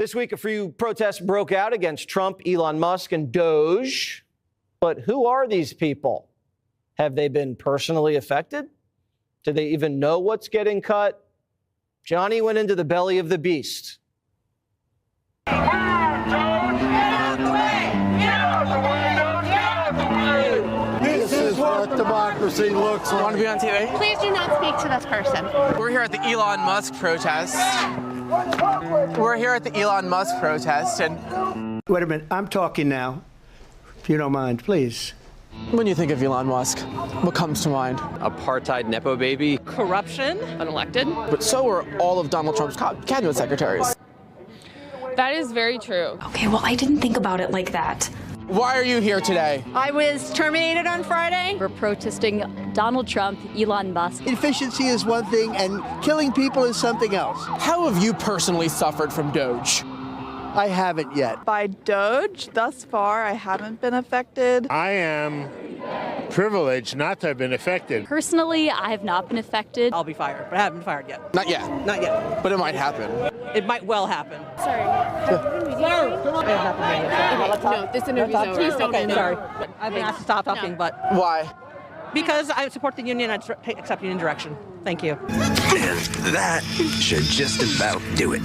This week, a few protests broke out against Trump, Elon Musk, and Doge. But who are these people? Have they been personally affected? Do they even know what's getting cut? Johnny went into the belly of the beast. This is what democracy looks like. Want to be on TV? Please do not speak to this person. We're here at the Elon Musk protest. And wait a minute, I'm talking now, if you don't mind, please. When you think of Elon Musk, what comes to mind? Apartheid Nepo baby. Corruption, unelected. But so are all of Donald Trump's cabinet secretaries. That is very true. Okay, well, I didn't think about it like that. Why are you here today? I was terminated on Friday. We're protesting Donald Trump, Elon Musk. Efficiency is one thing and killing people is something else. How have you personally suffered from Doge? I haven't yet. By Doge, thus far, I haven't been affected. I am privileged not to have been affected. Personally, I have not been affected. I'll be fired, but I haven't been fired yet. Not yet. Not yet. But it might happen. It might well happen. Sorry. No, this interview's over. Please don't Okay, sorry. I've been asked to stop talking, but Why? because I support the union, I accept union direction. Thank you. And that should just about do it.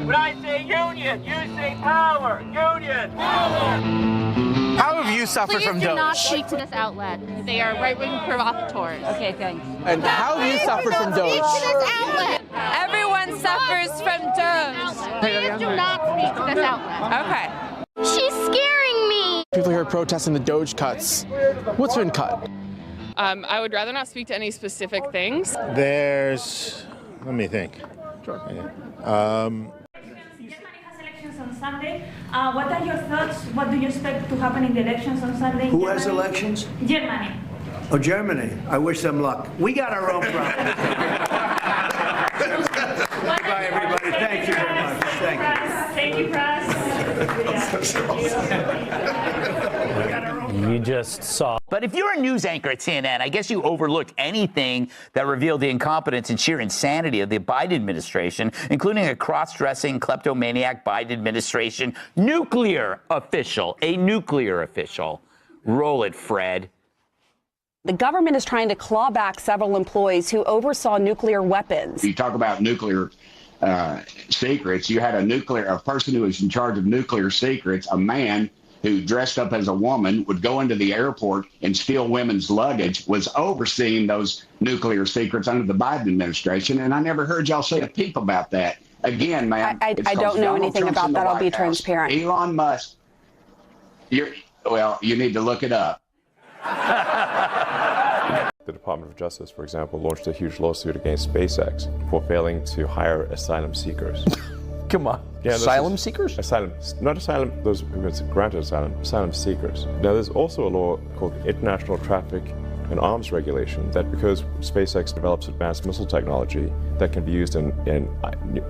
When I say union, you say power. Union. Power. How have you suffered from Please do not Doge? speak to this outlet. They are right-wing provocateurs. Okay, thanks. And how have you suffered from Doge? Speak to this outlet. Everyone suffers from Doge. Please do not speak to this outlet. Okay. She's scaring me. People here protesting the Doge cuts. What's been cut? I would rather not speak to any specific things. There's, let me think. Sure. On Sunday. What are your thoughts? What do you expect to happen in the elections on Sunday? Who has elections? Germany. Oh, Germany. I wish them luck. We got our own problems. Bye, everybody. Thank you very much. Thank you. Thank you, press. You just saw. But if you're a news anchor at CNN, I guess you overlooked anything that revealed the incompetence and sheer insanity of the Biden administration, including a cross-dressing kleptomaniac Biden administration nuclear official, a nuclear official. Roll it, Fred. The government is trying to claw back several employees who oversaw nuclear weapons. You talk about nuclear secrets. You had a person who was in charge of nuclear secrets, a man who dressed up as a woman, would go into the airport and steal women's luggage, was overseeing those nuclear secrets under the Biden administration. And I never heard y'all say a peep about that. Again, man. I don't know anything about that. I'll be transparent. Elon Musk, you need to look it up. The Department of Justice, for example, launched a huge lawsuit against SpaceX for failing to hire asylum seekers. Come on. Yeah, asylum seekers? Asylum, not asylum, those who have been granted asylum seekers. Now, there's also a law called the International Traffic in Arms Regulation that because SpaceX develops advanced missile technology that can be used in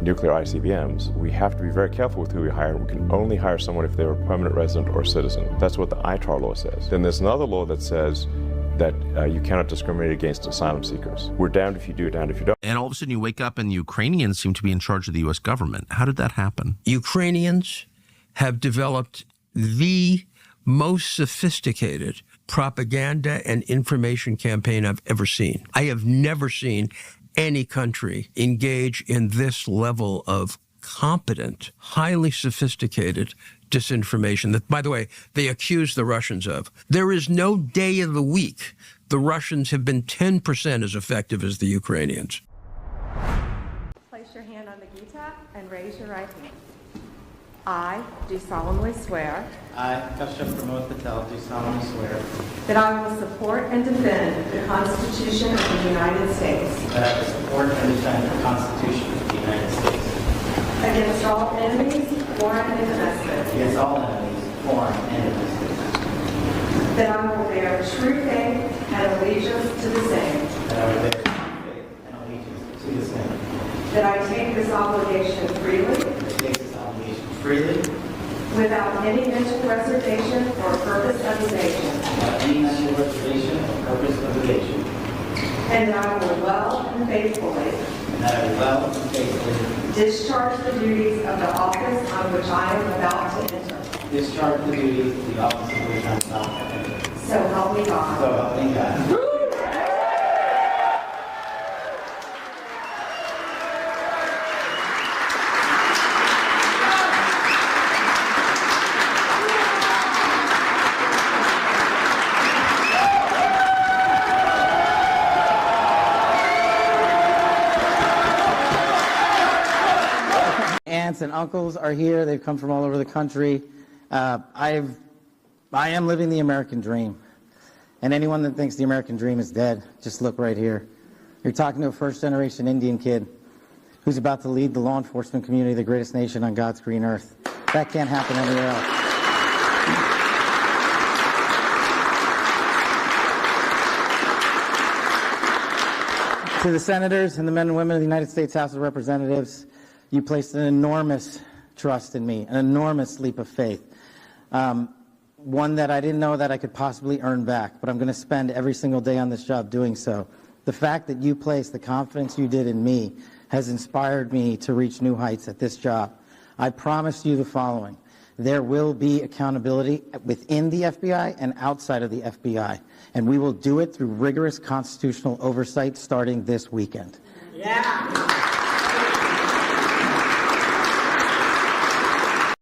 nuclear ICBMs, we have to be very careful with who we hire. We can only hire someone if they're a permanent resident or citizen. That's what the ITAR law says. Then there's another law that says that you cannot discriminate against asylum seekers. We're damned if you do, damned if you don't. And all of a sudden you wake up and the Ukrainians seem to be in charge of the U.S. government. How did that happen? Ukrainians have developed the most sophisticated propaganda and information campaign I've ever seen. I have never seen any country engage in this level of competent, highly sophisticated disinformation that, by the way, they accuse the Russians of. There is no day of the week the Russians have been 10% as effective as the Ukrainians. Place your hand on the guitar and raise your right hand. I do solemnly swear. I, Kashyap Pramod Patel, do solemnly swear. That I will support and defend the Constitution of the United States. That I will support and defend the Constitution of the United States. Against all enemies, foreign and domestic. Against all enemies, foreign and domestic. That I will bear true faith and allegiance to the same. That I will bear true faith and allegiance to the same. That I take this obligation freely. That I take this obligation freely. Without any mental reservation or purpose of evasion. Without any mental reservation or purpose of evasion. And that I will well and faithfully. And that I will well and faithfully. Discharge the duties of the office on which I am about to enter. Discharge the duties of the office on which I am about to enter. So help me God. So help me God. Aunts and uncles are here. They've come from all over the country. I am living the American dream. And anyone that thinks the American dream is dead, just look right here. You're talking to a first-generation Indian kid who's about to lead the law enforcement community of the greatest nation on God's green earth. That can't happen anywhere else. To the senators and the men and women of the United States House of Representatives, you placed an enormous trust in me, an enormous leap of faith. One that I didn't know that I could possibly earn back, but I'm going to spend every single day on this job doing so. The fact that you placed the confidence you did in me has inspired me to reach new heights at this job. I promise you the following. There will be accountability within the FBI and outside of the FBI, and we will do it through rigorous constitutional oversight starting this weekend.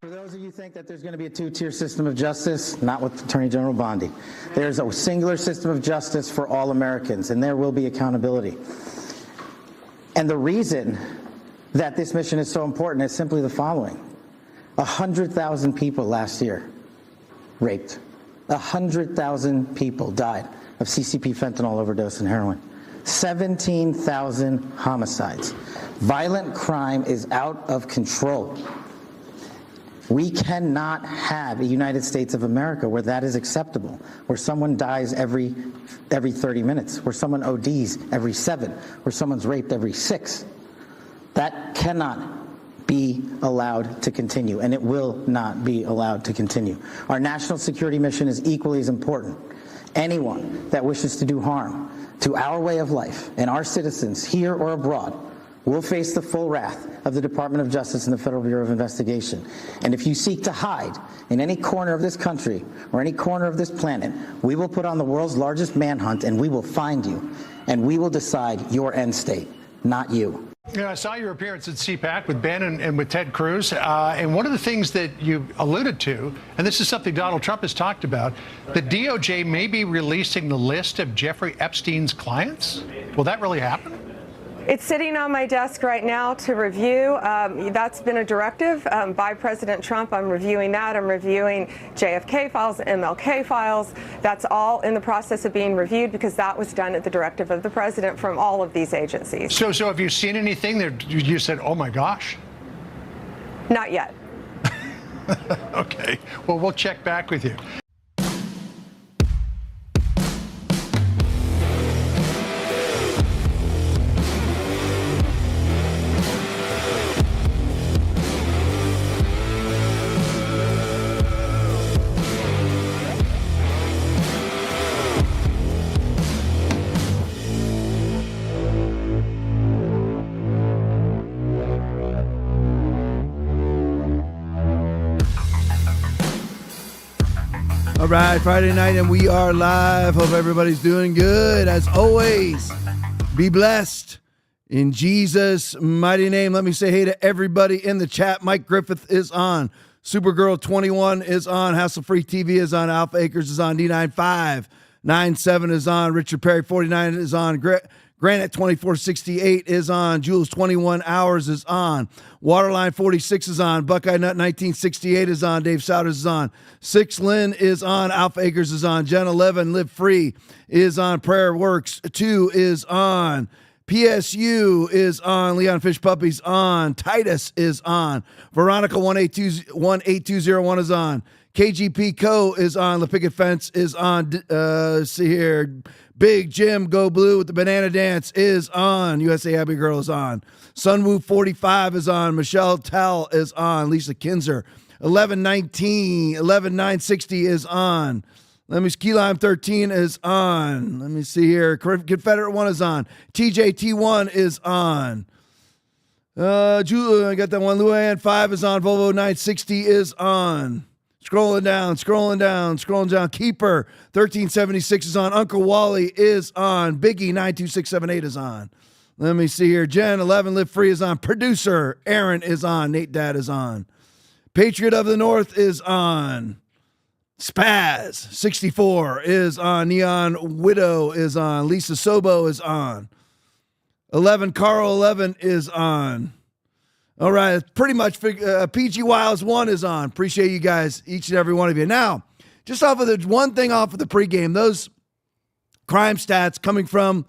For those of you who think that there's going to be a two-tier system of justice, not with Attorney General Bondi. There's a singular system of justice for all Americans, and there will be accountability. And the reason that this mission is so important is simply the following. 100,000 people last year raped. 100,000 people died of CCP fentanyl overdose and heroin. 17,000 homicides. Violent crime is out of control. We cannot have a United States of America where that is acceptable, where someone dies every 30 minutes, where someone ODs every 7, where someone's raped every 6. That cannot be allowed to continue, and it will not be allowed to continue. Our national security mission is equally as important. Anyone that wishes to do harm to our way of life and our citizens here or abroad will face the full wrath of the Department of Justice and the Federal Bureau of Investigation. And if you seek to hide in any corner of this country or any corner of this planet, we will put on the world's largest manhunt and we will find you, and we will decide your end state, not you. Yeah, I saw your appearance at CPAC with Ben and with Ted Cruz, and one of the things that you alluded to, and this is something Donald Trump has talked about, the DOJ may be releasing the list of Jeffrey Epstein's clients. Will that really happen? It's sitting on my desk right now to review. That's been a directive by President Trump. I'm reviewing that. I'm reviewing JFK files, MLK files. That's all in the process of being reviewed because that was done at the directive of the president from all of these agencies. So have you seen anything that you said, oh my gosh? Not yet. Okay. Well, we'll check back with you. All right, Friday night, and we are live. Hope everybody's doing good. As always, be blessed. In Jesus' mighty name, let me say hey to everybody in the chat. Mike Griffith is on. Supergirl 21 is on. Hassle Free TV is on. Alpha Acres is on. D9597 is on. Richard Perry 49 is on. Granite 2468 is on. Jules 21 Hours is on. Waterline 46 is on. Buckeye Nut 1968 is on. Dave Souders is on. Six Lynn is on. Alpha Acres is on. Gen 11 Live Free is on. Prayer Works 2 is on. PSU is on. Leon Fish Puppies on. Titus is on. Veronica 18201 is on. KGP Co. is on. The Picket Fence is on. See here. Big Jim Go Blue with the Banana Dance is on. USA Happy Girl is on. Sunwoo 45 is on. Michelle Tell is on. Lisa Kinzer 11960 is on. Let me Key Lime 13 is on. Let me see here. Confederate 1 is on. TJT1 is on. Julia, I got that one. Luann 5 is on. Volvo 960 is on. Scrolling down. Keeper 1376 is on. Uncle Wally is on. Biggie 92678 is on. Let me see here. Jen 11 Live Free is on. Producer Aaron is on. Nate Dad is on. Patriot of the North is on. Spaz 64 is on. Neon Widow is on. Lisa Sobo is on. 11 Carl 11 is on. All right, pretty much PG Wiles 1 is on. Appreciate you guys, each and every one of you. Now, just off of the one thing off of the pregame, those crime stats coming from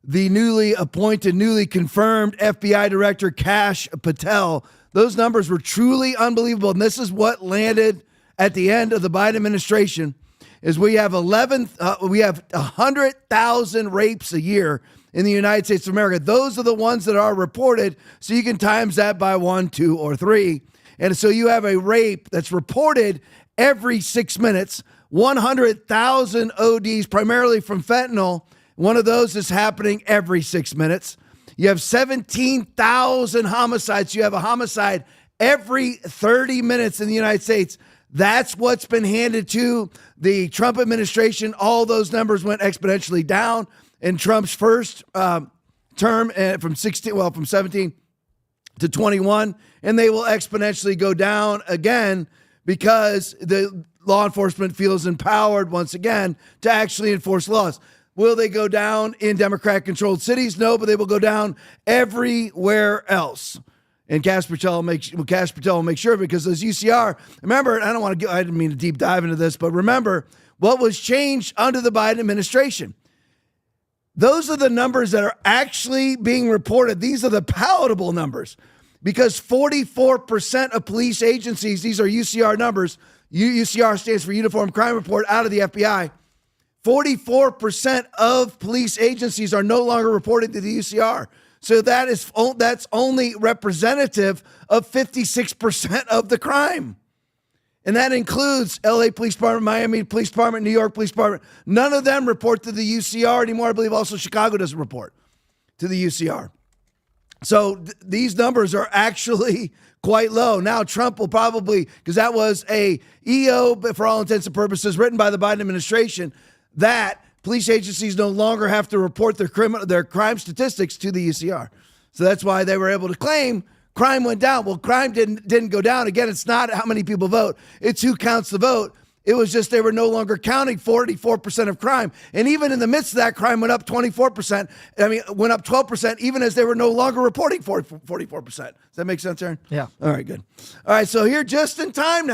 the newly appointed, newly confirmed FBI Director Kash Patel, those numbers were truly unbelievable. And this is what landed at the end of the Biden administration, is we have 100,000 rapes a year in the United States of America. Those are the ones that are reported, so you can times that by 1, 2, or 3. And so you have a rape that's reported every 6 minutes, 100,000 ODs, primarily from fentanyl. One of those is happening every 6 minutes. You have 17,000 homicides. You have a homicide every 30 minutes in the United States. That's what's been handed to the Trump administration. All those numbers went exponentially down in Trump's first term from 17 to 21, and they will exponentially go down again because the law enforcement feels empowered once again to actually enforce laws. Will they go down in Democrat-controlled cities? No, but they will go down everywhere else. And Cash Patel will make sure, because those UCR, remember, I didn't mean to deep dive into this, but remember what was changed under the Biden administration. Those are the numbers that are actually being reported. These are the palatable numbers, because 44% of police agencies, these are UCR numbers, UCR stands for Uniform Crime Report out of the FBI, 44% of police agencies are no longer reporting to the UCR. So that's only representative of 56% of the crime. And that includes LA Police Department, Miami Police Department, New York Police Department. None of them report to the UCR anymore. I believe also Chicago doesn't report to the UCR. So these numbers are actually quite low. Now Trump will probably, because that was a EO, but for all intents and purposes, written by the Biden administration, that police agencies no longer have to report their crime statistics to the UCR. So that's why they were able to claim crime went down. Well, crime didn't go down. Again, it's not how many people vote. It's who counts the vote. It was just they were no longer counting 44% of crime. And even in the midst of that, crime went up 24%. Went up 12%, even as they were no longer reporting 44%. Does that make sense, Aaron? Yeah. All right, good. All right, so here, just in time,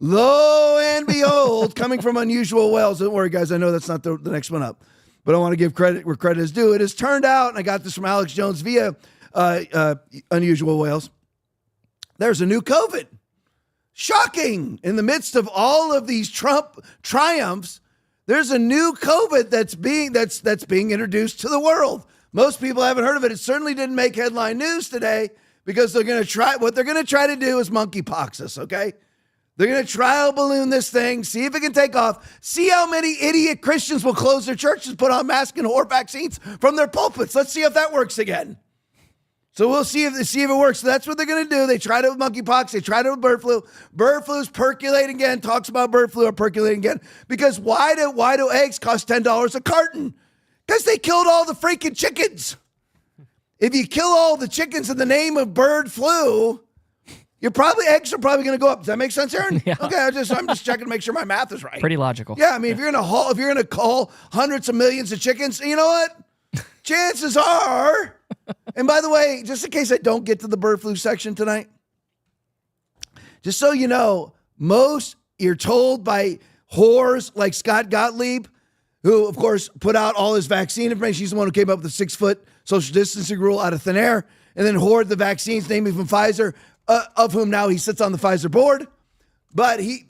lo and behold, coming from Unusual Whales. Don't worry, guys. I know that's not the next one up. But I want to give credit where credit is due. It has turned out, and I got this from Alex Jones via Unusual Whales, there's a new COVID. Shocking. In the midst of all of these Trump triumphs, there's a new COVID that's being introduced to the world. Most people haven't heard of it. It certainly didn't make headline news today, because what they're going to try to do is monkeypox us, okay? They're going to trial balloon this thing, see if it can take off, see how many idiot Christians will close their churches, put on masks and whore vaccines from their pulpits. Let's see if that works again. So we'll see if it works. So that's what they're going to do. They tried it with monkeypox. They tried it with bird flu. Bird flu's percolating again. Talks about bird flu are percolating again. Because why do eggs cost $10 a carton? Because they killed all the freaking chickens. If you kill all the chickens in the name of bird flu, eggs are probably going to go up. Does that make sense, Aaron? Yeah. Okay, I'm just checking to make sure my math is right. Pretty logical. Yeah, I mean, if you're going to call hundreds of millions of chickens, you know what? Chances are, and by the way, just in case I don't get to the bird flu section tonight, just so you know, you're told by whores like Scott Gottlieb, who, of course, put out all his vaccine information. He's the one who came up with the 6-foot social distancing rule out of thin air, and then hoard the vaccines, namely from Pfizer, of whom now he sits on the Pfizer board. But he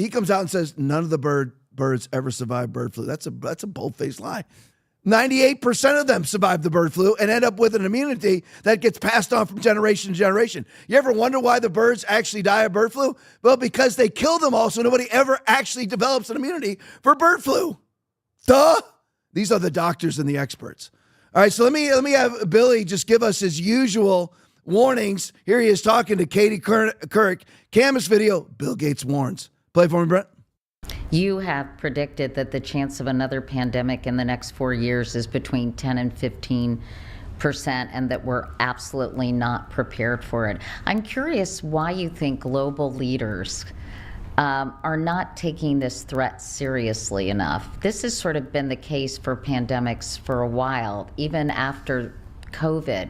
comes out and says none of the birds ever survive bird flu. That's a bold-faced lie. 98% of them survive the bird flu and end up with an immunity that gets passed on from generation to generation. You ever wonder why the birds actually die of bird flu? Well, because they kill them all, so nobody ever actually develops an immunity for bird flu. Duh! These are the doctors and the experts. All right, so let me have Billy just give us his usual warnings. Here he is talking to Katie Couric. Camus video, Bill Gates warns. Play for me, Brent. You have predicted that the chance of another pandemic in the next 4 years is between 10 and 15%, and that we're absolutely not prepared for it. I'm curious why you think global leaders are not taking this threat seriously enough. This has sort of been the case for pandemics for a while, even after COVID. It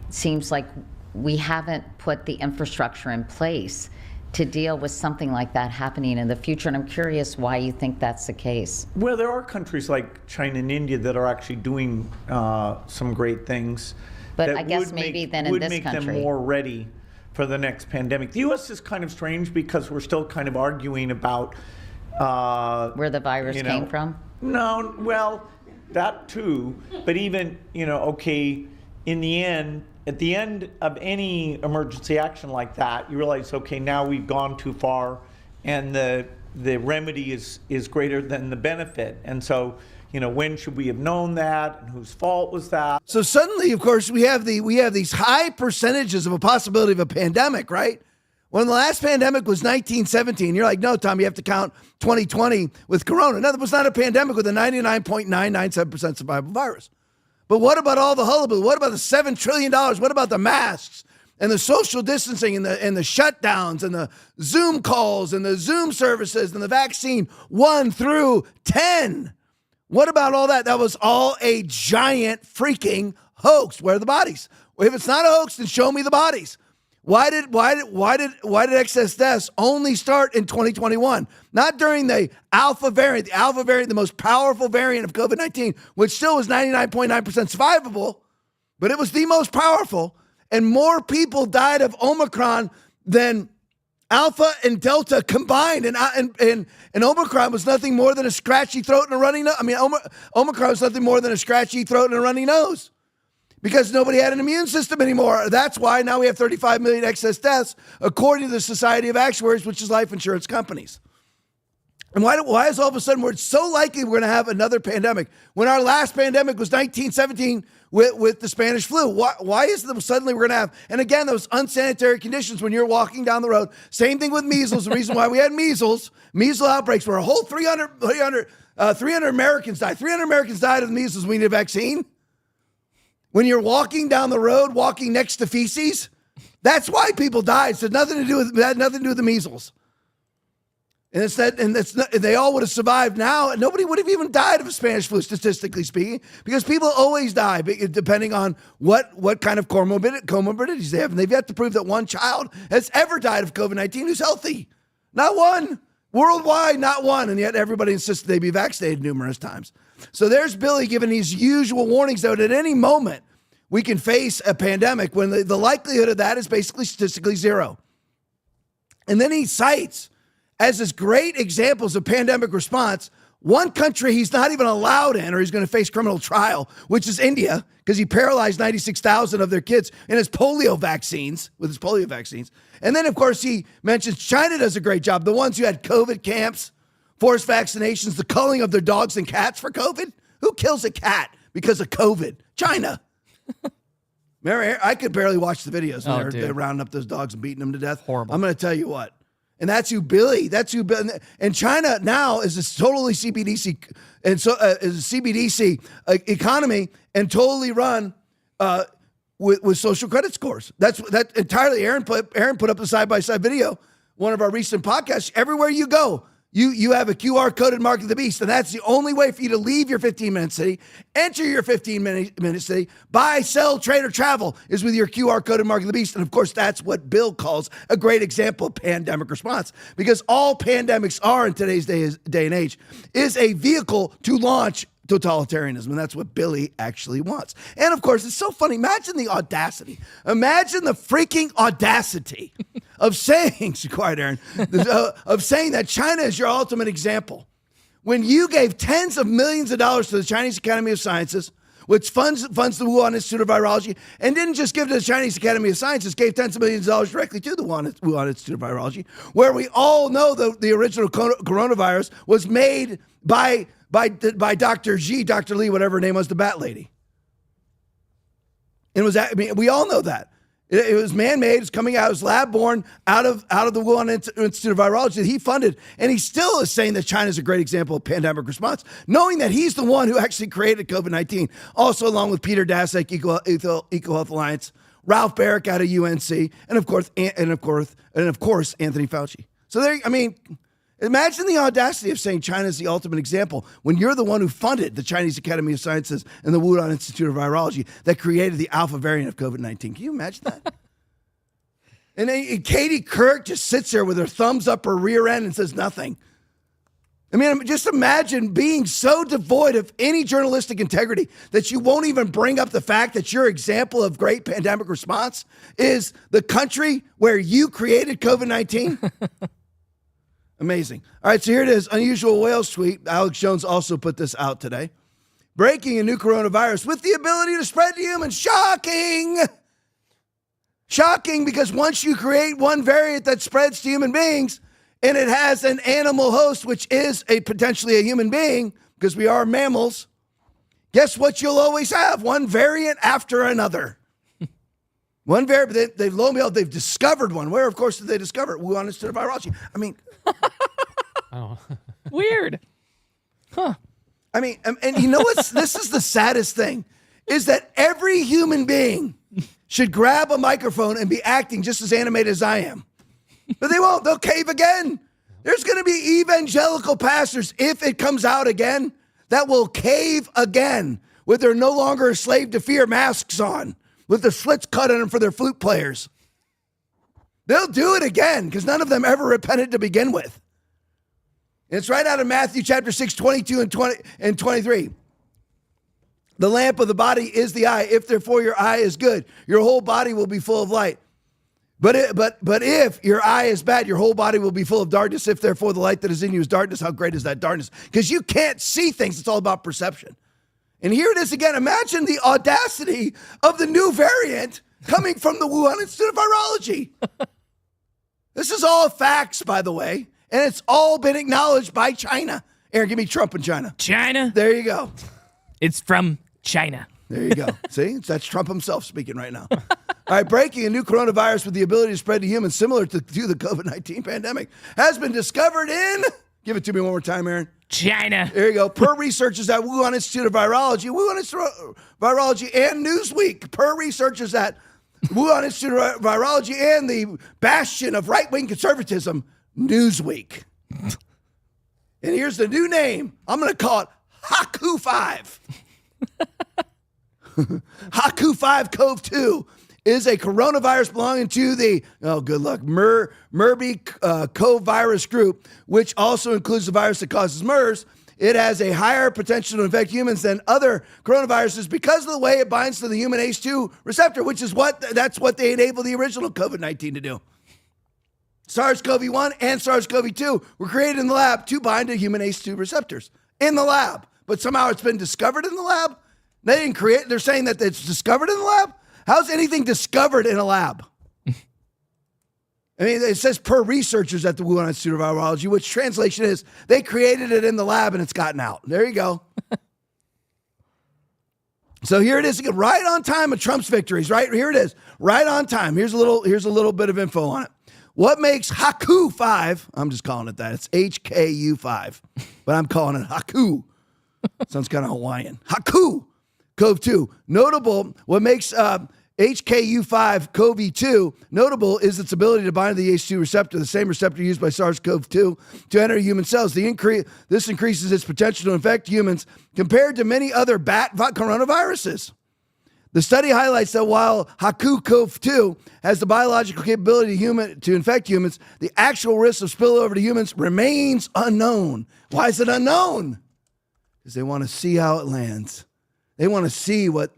seems like we haven't put the infrastructure in place to deal with something like that happening in the future. And I'm curious why you think that's the case. Well, there are countries like China and India that are actually doing some great things. But I guess maybe then in this country. Would make them more ready for the next pandemic. The U.S. is kind of strange because we're still kind of arguing about where the virus came from? No, well, that too. But even, okay, in the end, at the end of any emergency action like that, you realize, okay, now we've gone too far, and the remedy is greater than the benefit. And so, when should we have known that, and whose fault was that? So suddenly, of course, we have these high percentages of a possibility of a pandemic, right? When the last pandemic was 1917, you're like, no, Tom, you have to count 2020 with Corona. No, there was not a pandemic with a 99.997% survival virus. But what about all the hullabaloo? What about the $7 trillion? What about the masks and the social distancing and the shutdowns and the Zoom calls and the Zoom services and the vaccine 1 through 10? What about all that? That was all a giant freaking hoax. Where are the bodies? If it's not a hoax, then show me the bodies. Why did excess deaths only start in 2021? Not during the Alpha variant, the most powerful variant of COVID-19, which still was 99.9% survivable, but it was the most powerful, and more people died of Omicron than Alpha and Delta combined, and Omicron was nothing more than a scratchy throat and a runny nose. Omicron was nothing more than a scratchy throat and a runny nose. Because nobody had an immune system anymore. That's why now we have 35 million excess deaths, according to the Society of Actuaries, which is life insurance companies. And why is all of a sudden we're so likely we're going to have another pandemic when our last pandemic was 1917 with the Spanish flu? Why is it suddenly we're going to have, and again, those unsanitary conditions when you're walking down the road? Same thing with measles. The reason why we had measles outbreaks where a whole 300 Americans died. 300 Americans died of measles. We need a vaccine. When you're walking down the road, walking next to feces, that's why people died. It had nothing to do with the measles. And they all would have survived now, and nobody would have even died of a Spanish flu, statistically speaking, because people always die, depending on what kind of comorbidities they have. And they've yet to prove that one child has ever died of COVID-19 who's healthy. Not one. Worldwide, not one. And yet everybody insisted they be vaccinated numerous times. So there's Billy giving these usual warnings that at any moment we can face a pandemic when the likelihood of that is basically statistically zero. And then he cites as his great examples of pandemic response one country he's not even allowed in, or he's going to face criminal trial, which is India, because he paralyzed 96,000 of their kids with his polio vaccines. And then, of course, he mentions China does a great job. The ones who had COVID camps, forced vaccinations, the culling of their dogs and cats for COVID. Who kills a cat because of COVID? China. Mary, I could barely watch the videos when they're rounding up those dogs and beating them to death. Horrible. I'm going to tell you what. And that's who Billy. And China now is a totally CBDC, and so is a CBDC economy, and totally run with social credit scores. That entirely. Aaron put up the side-by-side video, one of our recent podcasts. Everywhere you go, you have a QR coded Mark of the Beast, and that's the only way for you to leave your 15-minute city, enter your 15-minute city, buy, sell, trade, or travel is with your QR coded Mark of the Beast. And of course, that's what Bill calls a great example of pandemic response, because all pandemics are in today's day and age is a vehicle to launch totalitarianism, and that's what Billy actually wants. And of course, it's so funny. Imagine the audacity. Imagine the freaking audacity of saying, quiet, Aaron, of saying that China is your ultimate example. When you gave tens of millions of dollars to the Chinese Academy of Sciences, which funds the Wuhan Institute of Virology, and didn't just give to the Chinese Academy of Sciences, gave tens of millions of dollars directly to the Wuhan Institute of Virology, where we all know the original coronavirus was made by Dr. Xi, Dr. Lee, whatever her name was, the bat lady. It was, we all know that. It was man-made, it's coming out, it was lab-born out of the Wuhan Institute of Virology that he funded. And he still is saying that China is a great example of pandemic response, knowing that he's the one who actually created COVID-19, also along with Peter Daszak, EcoHealth Alliance, Ralph Barrick out of UNC, and of course, Anthony Fauci. So imagine the audacity of saying China is the ultimate example when you're the one who funded the Chinese Academy of Sciences and the Wuhan Institute of Virology that created the alpha variant of COVID-19. Can you imagine that? And Katie Couric just sits there with her thumbs up her rear end and says nothing. Just imagine being so devoid of any journalistic integrity that you won't even bring up the fact that your example of great pandemic response is the country where you created COVID-19. Amazing. All right, so here it is. Unusual whales tweet. Alex Jones also put this out today. Breaking, a new coronavirus with the ability to spread to humans. Shocking! Shocking, because once you create one variant that spreads to human beings and it has an animal host, which is potentially a human being, because we are mammals, guess what you'll always have? One variant after another. One variant, lo and behold, they've discovered one. Where, of course, did they discover it? Wuhan Institute of Virology. I mean, Weird. Huh. I mean, and you know what's, this is the saddest thing, is that every human being should grab a microphone and be acting just as animated as I am. But they won't. They'll cave again. There's going to be evangelical pastors, if it comes out again, that will cave again with their no longer a slave to fear masks on, with the slits cut in them for their flute players. They'll do it again because none of them ever repented to begin with. And it's right out of Matthew chapter 6, 22 and 23. The lamp of the body is the eye. If therefore your eye is good, your whole body will be full of light. But if your eye is bad, your whole body will be full of darkness. If therefore the light that is in you is darkness, how great is that darkness? Because you can't see things. It's all about perception. And here it is again. Imagine the audacity of the new variant coming from the Wuhan Institute of Virology. This is all facts, by the way. And it's all been acknowledged by China. Aaron, give me Trump and China. China? There you go. It's from China. There you go. See, that's Trump himself speaking right now. All right, breaking, a new coronavirus with the ability to spread to humans similar to the COVID-19 pandemic has been discovered in, give it to me one more time, Aaron. China. There you go. Per researchers at Wuhan Institute of Virology, and Newsweek, per researchers at Wuhan Institute of Virology and the bastion of right-wing conservatism, Newsweek. And here's the new name. I'm going to call it Haku 5. Haku 5 Cove 2 is a coronavirus belonging to the, good luck, Merby Cove virus group, which also includes the virus that causes MERS. It has a higher potential to infect humans than other coronaviruses because of the way it binds to the human ACE2 receptor, which is that's what they enabled the original COVID-19 to do. SARS-CoV-1 and SARS-CoV-2 were created in the lab to bind to human ACE2 receptors in the lab, but somehow it's been discovered in the lab. They didn't create. They're saying that it's discovered in the lab. How's anything discovered in a lab? I mean, it says per researchers at the Wuhan Institute of Virology, which translation is they created it in the lab and it's gotten out. There you go. So here it is again, right on time of Trump's victories. Right here it is, right on time. Here's a little bit of info on it. What makes Haku 5? I'm just calling it that. It's HKU 5, but I'm calling it Haku. Sounds kind of Hawaiian. Haku Cove 2. Notable. What makes HKU5 CoV2 notable is its ability to bind to the ACE2 receptor, the same receptor used by SARS-CoV-2 to enter human cells. This increases its potential to infect humans compared to many other bat coronaviruses. The study highlights that while Haku-CoV-2 has the biological capability to infect humans, the actual risk of spillover to humans remains unknown. Why is it unknown? Because they want to see how it lands. They want to see what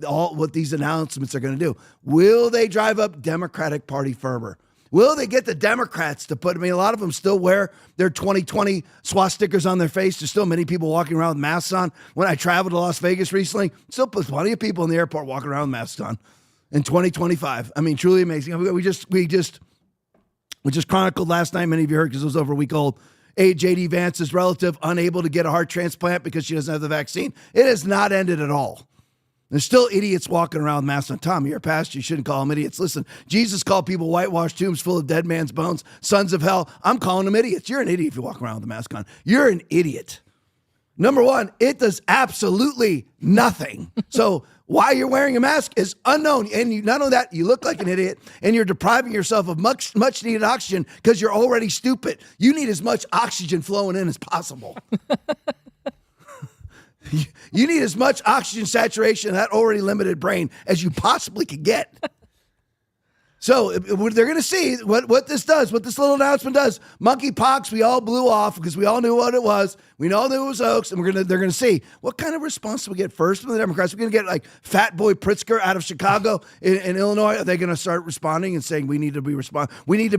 these announcements are going to do. Will they drive up Democratic Party fervor? Will they get the Democrats to put, a lot of them still wear their 2020 swastikas on their face. There's still many people walking around with masks on. When I traveled to Las Vegas recently, still plenty of people in the airport walking around with masks on in 2025. Truly amazing. We just chronicled last night, many of you heard because it was over a week old, J.D. Vance's relative unable to get a heart transplant because she doesn't have the vaccine. It has not ended at all. There's still idiots walking around with masks on. Tom, you're a pastor. You shouldn't call them idiots. Listen, Jesus called people whitewashed tombs full of dead man's bones, sons of hell. I'm calling them idiots. You're an idiot if you walk around with a mask on. You're an idiot. Number one, it does absolutely nothing. So why you're wearing a mask is unknown. And not only that, you look like an idiot and you're depriving yourself of much needed oxygen because you're already stupid. You need as much oxygen flowing in as possible. You need as much oxygen saturation in that already limited brain as you possibly could get. So they're going to see what this does, what this little announcement does. Monkeypox, we all blew off because we all knew what it was. We all knew it was hoax, and they're going to see what kind of response do we get first from the Democrats. We're going to get like Fat Boy Pritzker out of Chicago in Illinois. Are they going to start responding and saying we need to be We need to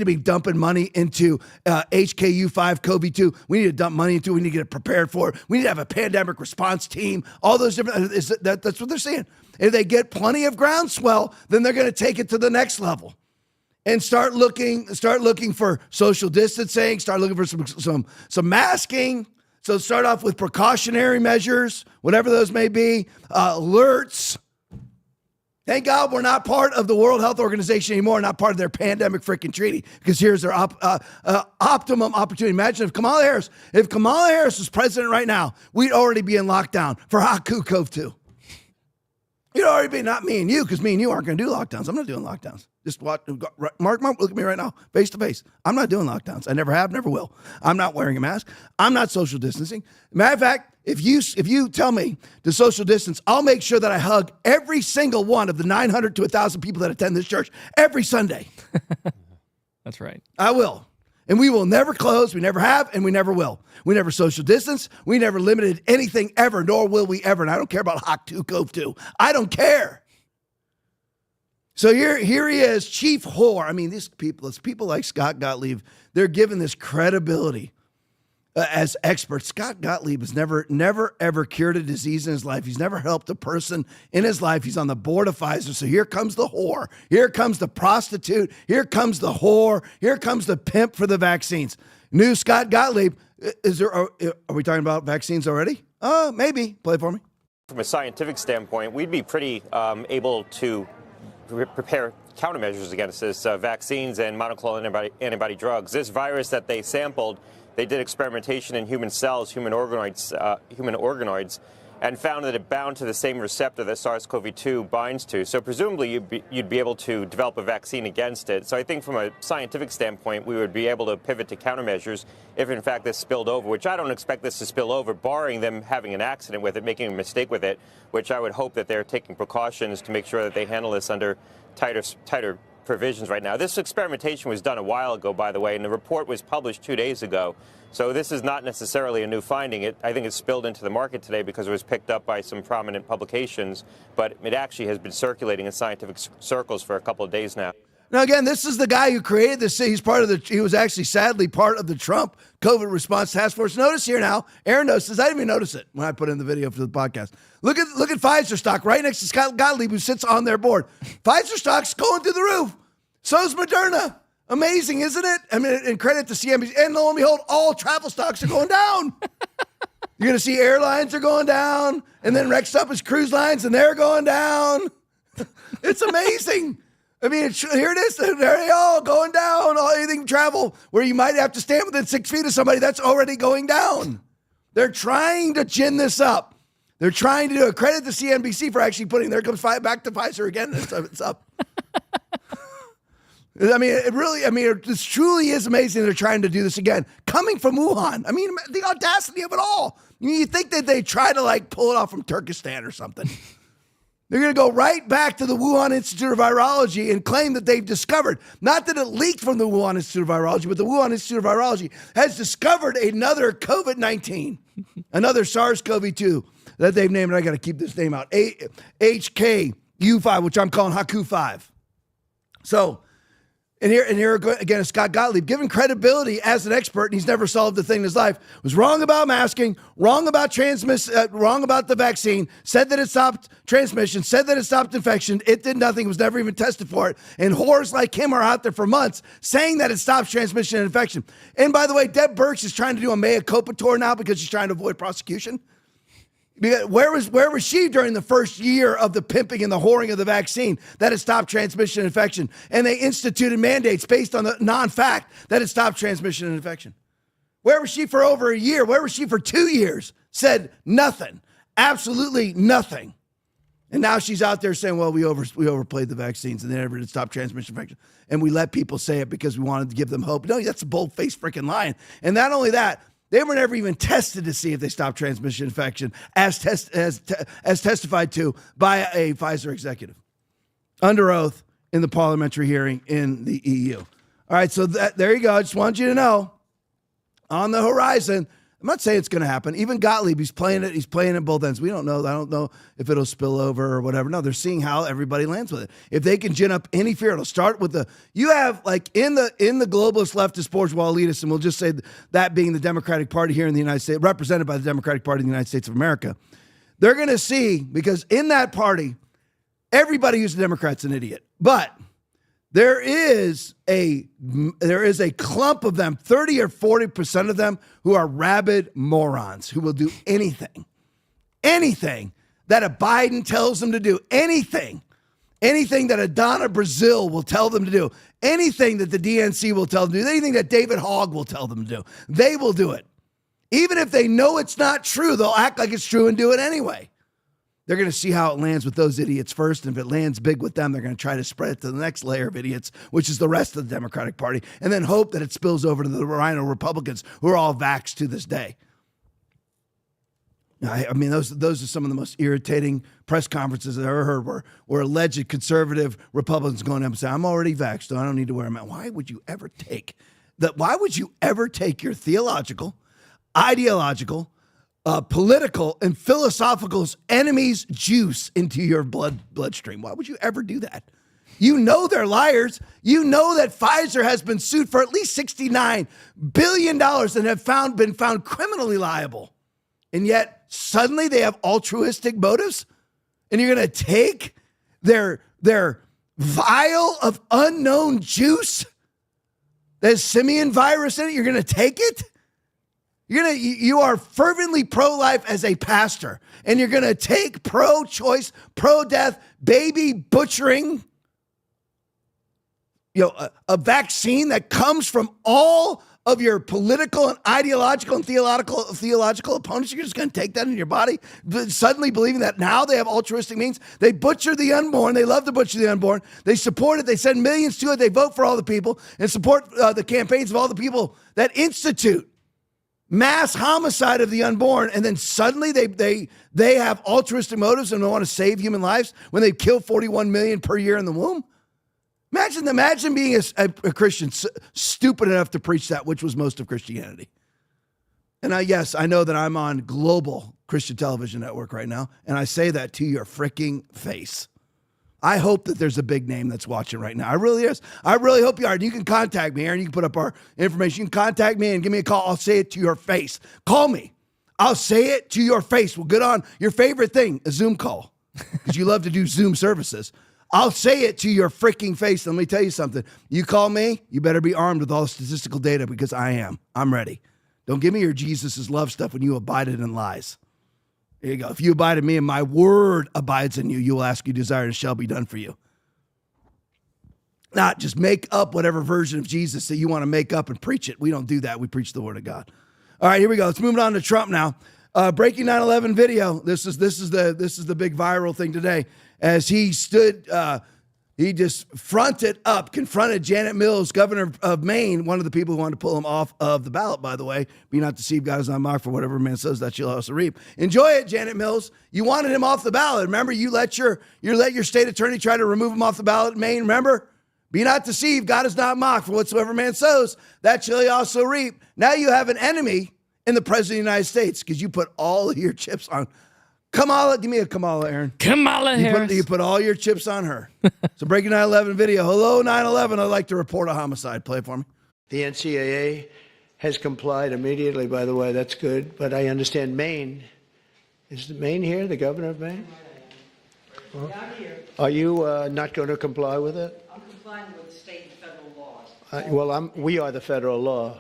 be dumping money into HKU5 COVID-2. We need to dump money into. We need to get it prepared for. We need to have a pandemic response team. All those different. That's what they're saying. If they get plenty of groundswell, then they're going to take it to the next level and start looking for social distancing, start looking for some masking. So start off with precautionary measures, whatever those may be, alerts. Thank God we're not part of the World Health Organization anymore, not part of their pandemic freaking treaty, because here's their optimum opportunity. Imagine if Kamala Harris was president right now, we'd already be in lockdown for Haku Cove 2. You'd already be, not me and you, because me and you aren't going to do lockdowns. I'm not doing lockdowns. Just watch, Mark, look at me right now, face to face. I'm not doing lockdowns. I never have, never will. I'm not wearing a mask. I'm not social distancing. Matter of fact, if you tell me to social distance, I'll make sure that I hug every single one of the 900 to 1,000 people that attend this church every Sunday. That's right. I will. And we will never close. We never have, and we never will. We never social distance. We never limited anything ever, nor will we ever. And I don't care about Hawk 2 Cove 2. I don't care. So here he is, chief whore. I mean, it's people like Scott Gottlieb. They're given this credibility as experts. Scott Gottlieb has never, ever cured a disease in his life. He's never helped a person in his life. He's on the board of Pfizer. So here comes the whore. Here comes the prostitute. Here comes the whore. Here comes the pimp for the vaccines. New Scott Gottlieb. Are we talking about vaccines already? Maybe. Play for me. From a scientific standpoint, we'd be pretty able to prepare countermeasures against this, vaccines and monoclonal antibody drugs. This virus that they sampled, they did experimentation in human cells, human organoids, and found that it bound to the same receptor that SARS-CoV-2 binds to. So presumably you'd be able to develop a vaccine against it. So I think from a scientific standpoint, we would be able to pivot to countermeasures if in fact this spilled over, which I don't expect this to spill over, barring them having an accident with it, making a mistake with it, which I would hope that they're taking precautions to make sure that they handle this under tighter provisions right now. This experimentation was done a while ago, by the way, and the report was published 2 days ago. So this is not necessarily a new finding. I think it spilled into the market today because it was picked up by some prominent publications, but it actually has been circulating in scientific circles for a couple of days now. Now, again, this is the guy who created this. He was actually sadly part of the Trump COVID response task force. Notice here now, Aaron notices, I didn't even notice it when I put in the video for the podcast. Look at Pfizer stock right next to Scott Gottlieb, who sits on their board. Pfizer stock's going through the roof. So's Moderna. Amazing, isn't it? I mean, and credit to CNBC. And lo and behold, all travel stocks are going down. You're going to see airlines are going down, and then next up is cruise lines, and they're going down. It's amazing. I mean, here it is. They're all going down. Anything travel where you might have to stand within 6 feet of somebody, that's already going down. They're trying to gin this up. They're trying to do it. Credit to CNBC for actually putting, there comes back to Pfizer again. It's up. I mean, it truly is amazing they're trying to do this again. Coming from Wuhan. I mean, the audacity of it all. You think that they try to pull it off from Turkestan or something. They're going to go right back to the Wuhan Institute of Virology and claim that they've discovered, not that it leaked from the Wuhan Institute of Virology, but the Wuhan Institute of Virology has discovered another COVID-19, another SARS-CoV-2 that they've named. I got to keep this name out. HKU5, which I'm calling Haku 5. So, and here again is Scott Gottlieb, given credibility as an expert, and he's never solved a thing in his life, was wrong about masking, wrong about wrong about the vaccine, said that it stopped transmission, said that it stopped infection, it did nothing, was never even tested for it, and whores like him are out there for months saying that it stops transmission and infection. And by the way, Deb Birx is trying to do a mea culpa tour now because she's trying to avoid prosecution. Where was she during the first year of the pimping and the whoring of the vaccine that it stopped transmission and infection? And they instituted mandates based on the non-fact that it stopped transmission and infection. Where was she for over a year? Where was she for 2 years? Said nothing. Absolutely nothing. And now she's out there saying, well, we overplayed the vaccines and they never did stop transmission infection. And we let people say it because we wanted to give them hope. No, that's a bold-faced freaking lying. And not only that, they were never even tested to see if they stopped transmission infection as testified to by a Pfizer executive under oath in the parliamentary hearing in the EU. All right, so there you go. I just want you to know, on the horizon, I'm not saying it's going to happen. Even Gottlieb, he's playing it. He's playing it both ends. We don't know. I don't know if it'll spill over or whatever. No, they're seeing how everybody lands with it. If they can gin up any fear, it'll start with you have in the globalist, leftist, bourgeois, elitist, and we'll just say that being the Democratic Party here in the United States, represented by the Democratic Party in the United States of America. They're going to see, because in that party, Everybody who's a Democrat's an idiot. But there is a clump of them, 30 or 40% of them, who are rabid morons who will do anything that a Biden tells them to do, anything that a Donna Brazil will tell them to do, anything that the DNC will tell them to do, anything that David Hogg will tell them to do, they will do it. Even if they know it's not true, they'll act like it's true and do it anyway. They're going to see how it lands with those idiots first. And if it lands big with them, they're going to try to spread it to the next layer of idiots, which is the rest of the Democratic Party, and then hope that it spills over to the Rhino Republicans who are all vaxxed to this day. I mean, those are some of the most irritating press conferences I've ever heard where alleged conservative Republicans going up and saying, I'm already vaxxed, so I don't need to wear a mask. Why would you ever take your theological, ideological, political, and philosophical enemies' juice into your bloodstream? Why would you ever do that? You know they're liars. You know that Pfizer has been sued for at least $69 billion and have been found criminally liable. And yet suddenly they have altruistic motives, and you're going to take their vial of unknown juice that has simian virus in it. You're going to take it. You are fervently pro-life as a pastor, and you're going to take pro-choice, pro-death, baby butchering, a vaccine that comes from all of your political and ideological and theological opponents. You're just going to take that in your body, suddenly believing that now they have altruistic means. They butcher the unborn. They love to butcher the unborn. They support it. They send millions to it. They vote for all the people and support the campaigns of all the people that institute mass homicide of the unborn. And then suddenly they have altruistic motives and they want to save human lives when they kill 41 million per year in the womb. Imagine being a Christian stupid enough to preach that, which was most of Christianity. And I know that I'm on global Christian television network right now, and I say that to your freaking face. I hope that there's a big name that's watching right now. I really hope you are. And you can contact me, Aaron. You can put up our information. You can contact me and give me a call. I'll say it to your face. Call me. I'll say it to your face. We'll get on your favorite thing, a Zoom call, because you love to do Zoom services. I'll say it to your freaking face. Let me tell you something. You call me, you better be armed with all the statistical data, because I am. I'm ready. Don't give me your Jesus' love stuff when you abided in lies. There you go. If you abide in me and my word abides in you, you will ask your desire and it shall be done for you. Not just make up whatever version of Jesus that you want to make up and preach it. We don't do that. We preach the word of God. All right, here we go. Let's move on to Trump now. Breaking 9/11 video. This is the big viral thing today. As he stood, he just confronted Janet Mills, governor of Maine, one of the people who wanted to pull him off of the ballot, by the way. Be not deceived, God is not mocked, for whatever man sows, that shall also reap. Enjoy it, Janet Mills. You wanted him off the ballot. Remember, you let your state attorney try to remove him off the ballot in Maine, remember? Be not deceived, God is not mocked, for whatsoever man sows, that shall he also reap. Now you have an enemy in the president of the United States because you put all of your chips on Kamala. Give me a Kamala, Aaron. Kamala Harris. You put all your chips on her. So breaking 9/11 video. Hello, 9/11. I'd like to report a homicide. Play it for me. The NCAA has complied immediately, by the way. That's good. But I understand Maine. Is Maine here, the governor of Maine? Well, are you not going to comply with it? I'm complying with state and federal laws. We are the federal law.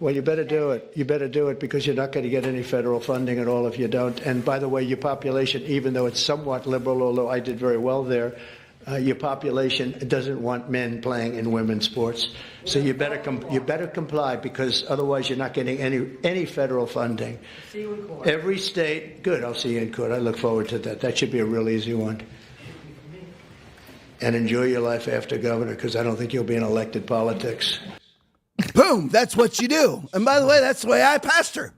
Well, you better do it. You better do it because you're not going to get any federal funding at all if you don't. And by the way, your population, even though it's somewhat liberal, although I did very well there, your population doesn't want men playing in women's sports. So you better comply because otherwise you're not getting any federal funding. See you in court. Every state, good. I'll see you in court. I look forward to that. That should be a real easy one. And enjoy your life after governor because I don't think you'll be in elected politics. Boom, that's what you do. And by the way, that's the way I pastor.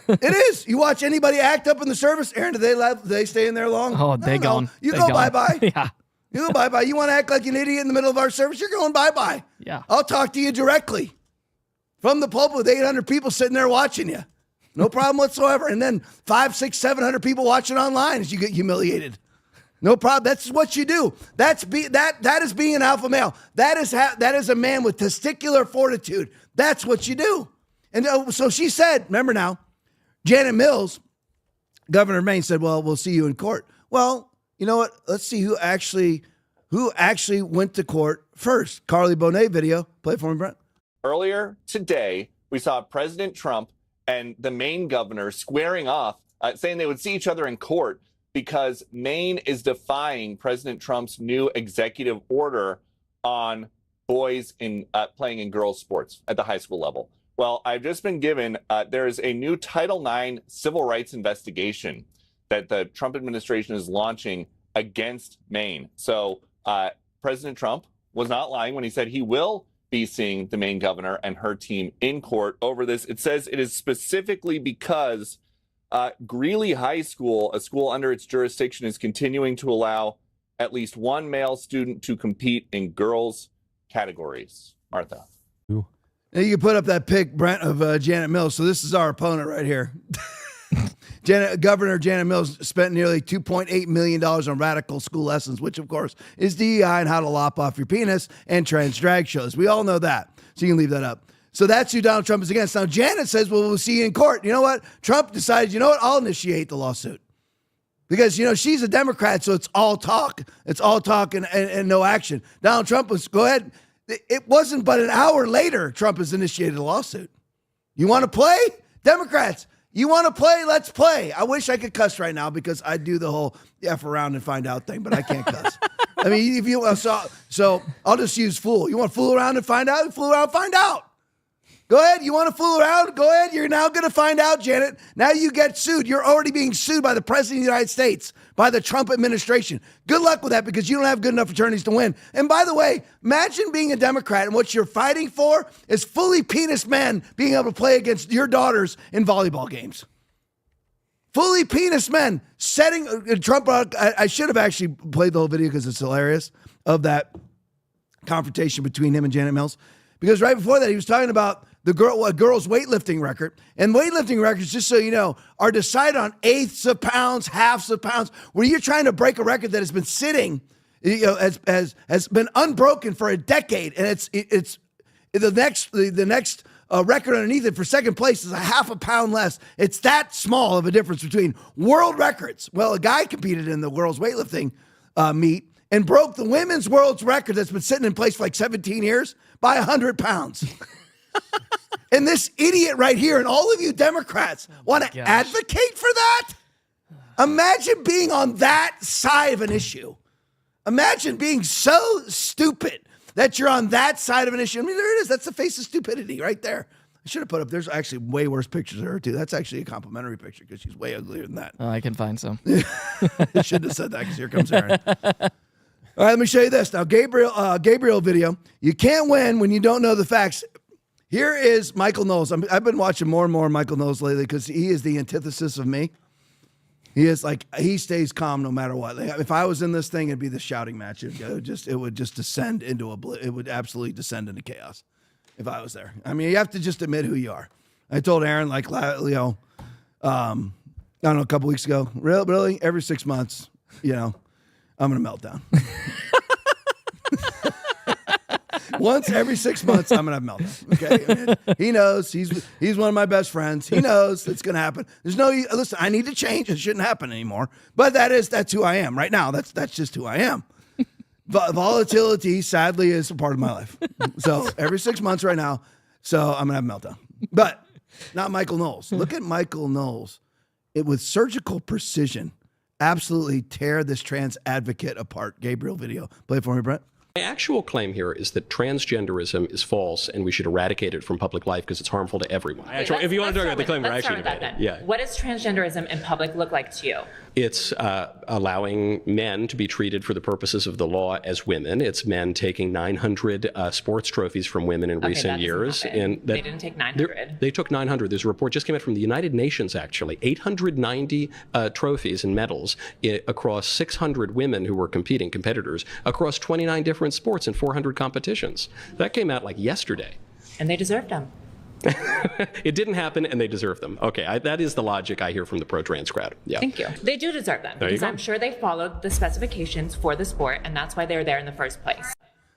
It is. You watch anybody act up in the service, Aaron, do they stay in there long? Oh, they gone. You go bye-bye. Yeah. You go bye-bye. You want to act like an idiot in the middle of our service? You're going bye-bye. Yeah. I'll talk to you directly from the pulpit with 800 people sitting there watching you. No problem whatsoever. And then 500, 600, 700 people watching online as you get humiliated. No problem. That's what you do. That is being an alpha male. That is a man with testicular fortitude. That's what you do. And so she said, remember now, Janet Mills, governor of Maine, said, well, we'll see you in court. Well, You know what? Let's see who actually went to court first. Carly Bonet video. Play it for me, Brent. Earlier today, we saw President Trump and the Maine governor squaring off, saying they would see each other in court because Maine is defying President Trump's new executive order on boys in playing in girls' sports at the high school level. Well, I've just been given, there is a new Title IX civil rights investigation that the Trump administration is launching against Maine. So President Trump was not lying when he said he will be seeing the Maine governor and her team in court over this. It says it is specifically because Greeley High School, a school under its jurisdiction, is continuing to allow at least one male student to compete in girls' categories. Martha. Now you can put up that pic, Brent, of Janet Mills. So this is our opponent right here. Governor Janet Mills spent nearly $2.8 million on radical school lessons, which, of course, is DEI and how to lop off your penis and trans drag shows. We all know that. So you can leave that up. So that's who Donald Trump is against. Now, Janet says, well, we'll see you in court. You know what? Trump decided, you know what? I'll initiate the lawsuit. Because, she's a Democrat, so it's all talk. It's all talk and no action. Donald Trump was, go ahead. It wasn't but an hour later Trump has initiated a lawsuit. You want to play? Democrats, you want to play? Let's play. I wish I could cuss right now because I do the whole F around and find out thing, but I can't cuss. I mean, if you so I'll just use fool. You want to fool around and find out? Fool around, find out. Go ahead. You want to fool around? Go ahead. You're now going to find out, Janet. Now you get sued. You're already being sued by the President of the United States, by the Trump administration. Good luck with that because you don't have good enough attorneys to win. And by the way, imagine being a Democrat and what you're fighting for is fully penis men being able to play against your daughters in volleyball games. Fully penis men setting Trump. I should have actually played the whole video because it's hilarious of that confrontation between him and Janet Mills. Because right before that, he was talking about a girl's weightlifting record. And weightlifting records, just so you know, are decided on eighths of pounds, halves of pounds, where you're trying to break a record that has been sitting, has been unbroken for a decade. And it's the next record underneath it for second place is a half a pound less. It's that small of a difference between world records. Well, a guy competed in the world's weightlifting meet and broke the women's world's record that's been sitting in place for like 17 years by 100 pounds. And this idiot right here and all of you Democrats want to advocate for that? Imagine being on that side of an issue. Imagine being so stupid that you're on that side of an issue. I mean, there it is. That's the face of stupidity right there. I should have put up, there's actually way worse pictures of her too. That's actually a complimentary picture because she's way uglier than that. Oh, I can find some. I shouldn't have said that because here comes Aaron. All right, let me show you this. Now, Gabriel video. You can't win when you don't know the facts. Here is Michael Knowles. I've been watching more and more Michael Knowles lately because he is the antithesis of me. He is like, he stays calm no matter what. Like, if I was in this thing, it'd be the shouting match. It would just descend into it would absolutely descend into chaos if I was there. I mean, you have to just admit who you are. I told Aaron, like, I don't know, a couple weeks ago, really, every 6 months, I'm going to melt down. Once every 6 months, I'm going to have meltdown. Okay. I mean, he knows he's one of my best friends. He knows it's going to happen. Listen, I need to change. It shouldn't happen anymore. But that's who I am right now. That's just who I am. Volatility, sadly, is a part of my life. So every 6 months right now. So I'm going to have a meltdown. But not Michael Knowles. Look at Michael Knowles. With surgical precision, absolutely tear this trans advocate apart. Gabriel video. Play it for me, Brent. My actual claim here is that transgenderism is false and we should eradicate it from public life because it's harmful to everyone. If you want to talk about the claim, we're actually debating. Yeah. What does transgenderism in public look like to you? It's allowing men to be treated for the purposes of the law as women. It's men taking 900 sports trophies from women in recent years. And they didn't take 900. They took 900. There's a report just came out from the United Nations, actually. 890 trophies and medals across 600 women who were competitors, across 29 different sports and 400 competitions. That came out like yesterday. And they deserved them. It didn't happen, and they deserve them. Okay, that is the logic I hear from the pro-trans crowd. Yeah. Thank you. They do deserve them because I'm sure they followed the specifications for the sport, and that's why they were there in the first place.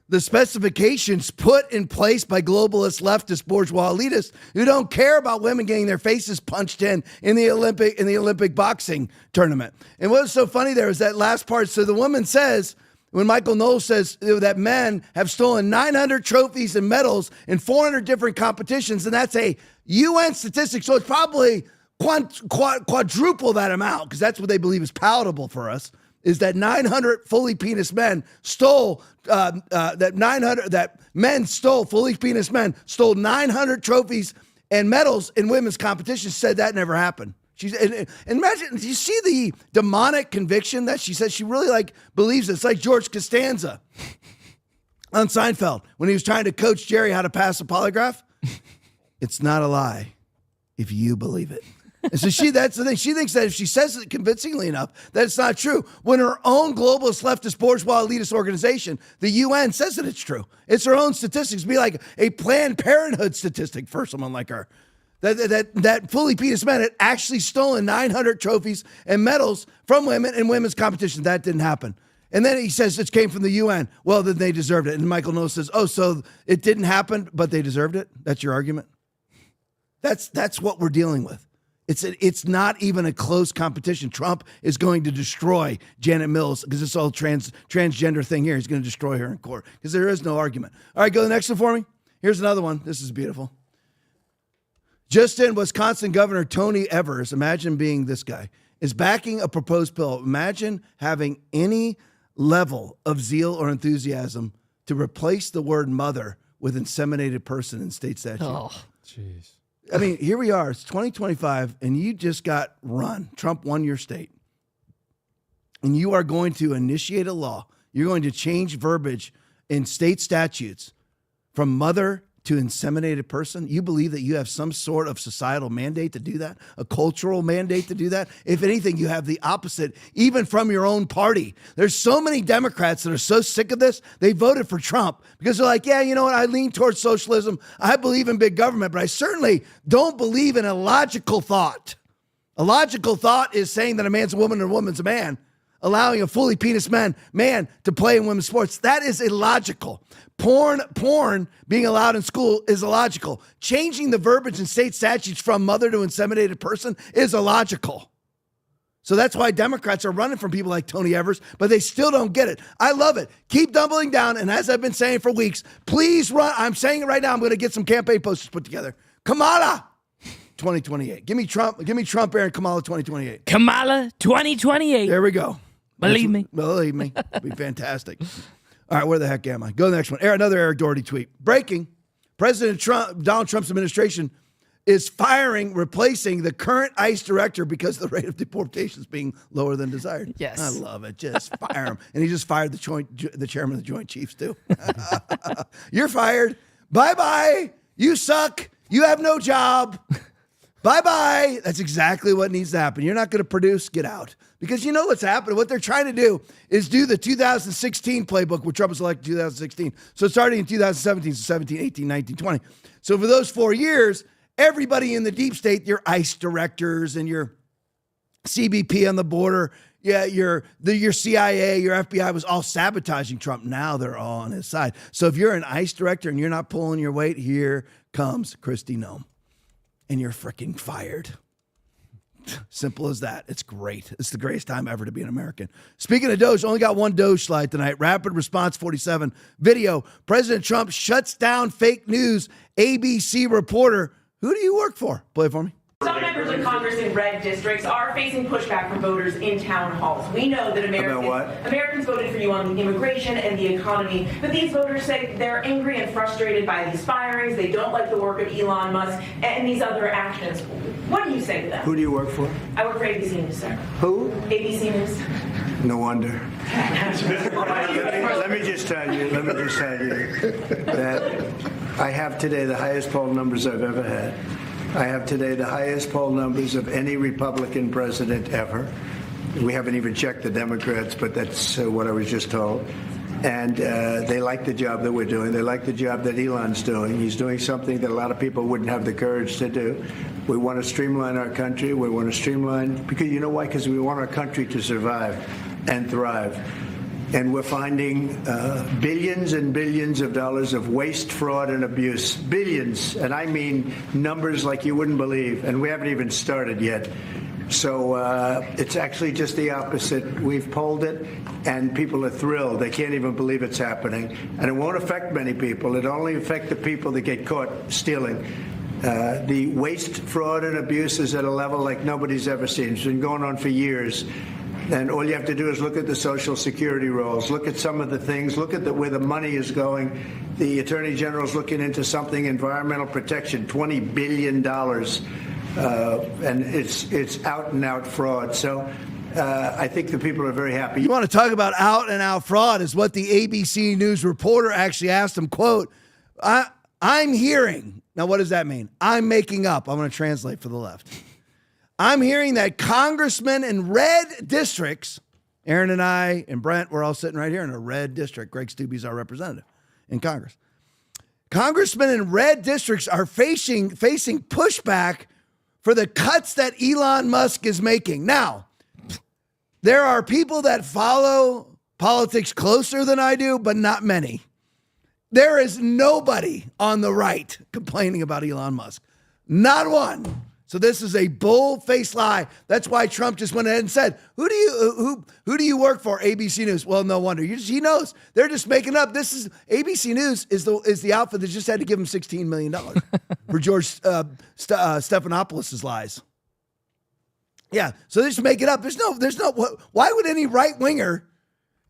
the specifications put in place by globalist, leftist, bourgeois elitists who don't care about women getting their faces punched in the Olympic boxing tournament. And what's so funny there is that last part. So the woman says, when Michael Knowles says that men have stolen 900 trophies and medals in 400 different competitions, and that's a UN statistic, so it's probably quadruple that amount, because that's what they believe is palatable for us, is that 900 fully penis men stole, fully penis men stole 900 trophies and medals in women's competitions, said that never happened. And imagine, do you see the demonic conviction that she says? She really believes it. It's like George Costanza on Seinfeld when he was trying to coach Jerry how to pass a polygraph. It's not a lie if you believe it. And so that's the thing. She thinks that if she says it convincingly enough, that it's not true. When her own globalist, leftist, bourgeois, elitist organization, the UN, says that it's true. It's her own statistics. It'd be like a Planned Parenthood statistic for someone like her. That fully penis men had actually stolen 900 trophies and medals from women in women's competition. That didn't happen. And then he says it came from the UN. Well, then they deserved it. And Michael Knowles says, oh, so it didn't happen, but they deserved it? That's your argument? That's what we're dealing with. It's not even a close competition. Trump is going to destroy Janet Mills because it's all transgender thing here. He's going to destroy her in court because there is no argument. All right, go to the next one for me. Here's another one. This is beautiful. Just in, Wisconsin Governor Tony Evers, imagine being this guy, is backing a proposed bill. Imagine having any level of zeal or enthusiasm to replace the word mother with inseminated person in state statute. Oh, jeez. I mean, here we are. It's 2025, and you just got run. Trump won your state. And you are going to initiate a law. You're going to change verbiage in state statutes from mother to inseminated person. You believe that you have some sort of societal mandate to do that, a cultural mandate to do that. If anything, you have the opposite, even from your own party. There's so many Democrats that are so sick of this, they voted for Trump because they're like, yeah, you know what? I lean towards socialism. I believe in big government, but I certainly don't believe in a logical thought. A logical thought is saying that a man's a woman and a woman's a man, allowing a fully penis man to play in women's sports. That is illogical. Porn being allowed in school is illogical. Changing the verbiage in state statutes from mother to inseminated person is illogical. So that's why Democrats are running from people like Tony Evers, but they still don't get it. I love it. Keep doubling down. And as I've been saying for weeks, please run. I'm saying it right now. I'm going to get some campaign posters put together. Kamala 2028. Give me Trump, Aaron, Kamala 2028. Kamala 2028. There we go. Believe me. It'd be fantastic. All right, where the heck am I? Go to the next one. Another Eric Doherty tweet. Breaking. Donald Trump's administration is replacing the current ICE director because the rate of deportations being lower than desired. Yes. I love it. Just fire him. And he just fired the chairman of the Joint Chiefs, too. You're fired. Bye-bye. You suck. You have no job. Bye-bye. That's exactly what needs to happen. You're not going to produce. Get out. Because you know what's happening. What they're trying to do is do the 2016 playbook where Trump was elected in 2016. So starting in 2017, so 17, 18, 19, 20. So for those 4 years, everybody in the deep state, your ICE directors and your CBP on the border, your CIA, your FBI was all sabotaging Trump. Now they're all on his side. So if you're an ICE director and you're not pulling your weight, here comes Kristi Noem. And you're freaking fired. Simple as that. It's great. It's the greatest time ever to be an American. Speaking of Doge, only got one Doge slide tonight. Rapid Response 47 video. President Trump shuts down fake news. ABC reporter. Who do you work for? Play it for me. Some members of Congress in red districts are facing pushback from voters in town halls. We know that Americans voted for you on immigration and the economy, but these voters say they're angry and frustrated by these firings. They don't like the work of Elon Musk and these other actions. What do you say to them? Who do you work for? I work for ABC News, sir. Who? ABC News. No wonder. Let me just tell you that I have today the highest poll numbers I've ever had. I have today the highest poll numbers of any Republican president ever. We haven't even checked the Democrats, but that's what I was just told. And they like the job that we're doing. They like the job that Elon's doing. He's doing something that a lot of people wouldn't have the courage to do. We want to streamline our country. We want to streamline, because you know why? Because we want our country to survive and thrive. and we're finding billions and billions of dollars of waste, fraud, and abuse. Billions, and I mean numbers like you wouldn't believe, and we haven't even started yet. So it's actually just the opposite. We've polled it, and people are thrilled. They can't even believe it's happening. And it won't affect many people. It'll only affect the people that get caught stealing. The waste, fraud, and abuse is at a level like nobody's ever seen. It's been going on for years. And all you have to do is look at the Social Security rolls, look at some of the things, look at where the money is going. The Attorney General's looking into something, environmental protection, $20 billion. And it's out and out fraud. So I think the people are very happy. You want to talk about out and out fraud is what the ABC News reporter actually asked him, quote, I'm hearing. Now, what does that mean? I'm making up. I'm going to translate for the left. I'm hearing that congressmen in red districts, Aaron and I and Brent, we're all sitting right here in a red district. Greg Stubbe's our representative in Congress. Congressmen in red districts are facing pushback for the cuts that Elon Musk is making. Now, there are people that follow politics closer than I do, but not many. There is nobody on the right complaining about Elon Musk. Not one. So this is a bull-faced lie. That's why Trump just went ahead and said, who do you work for? ABC News. Well, no wonder. He knows. They're just making up. This is ABC News is the outfit that just had to give him $16 million for George Stephanopoulos' lies. Yeah, so they just make it up. There's no. Why would any right-winger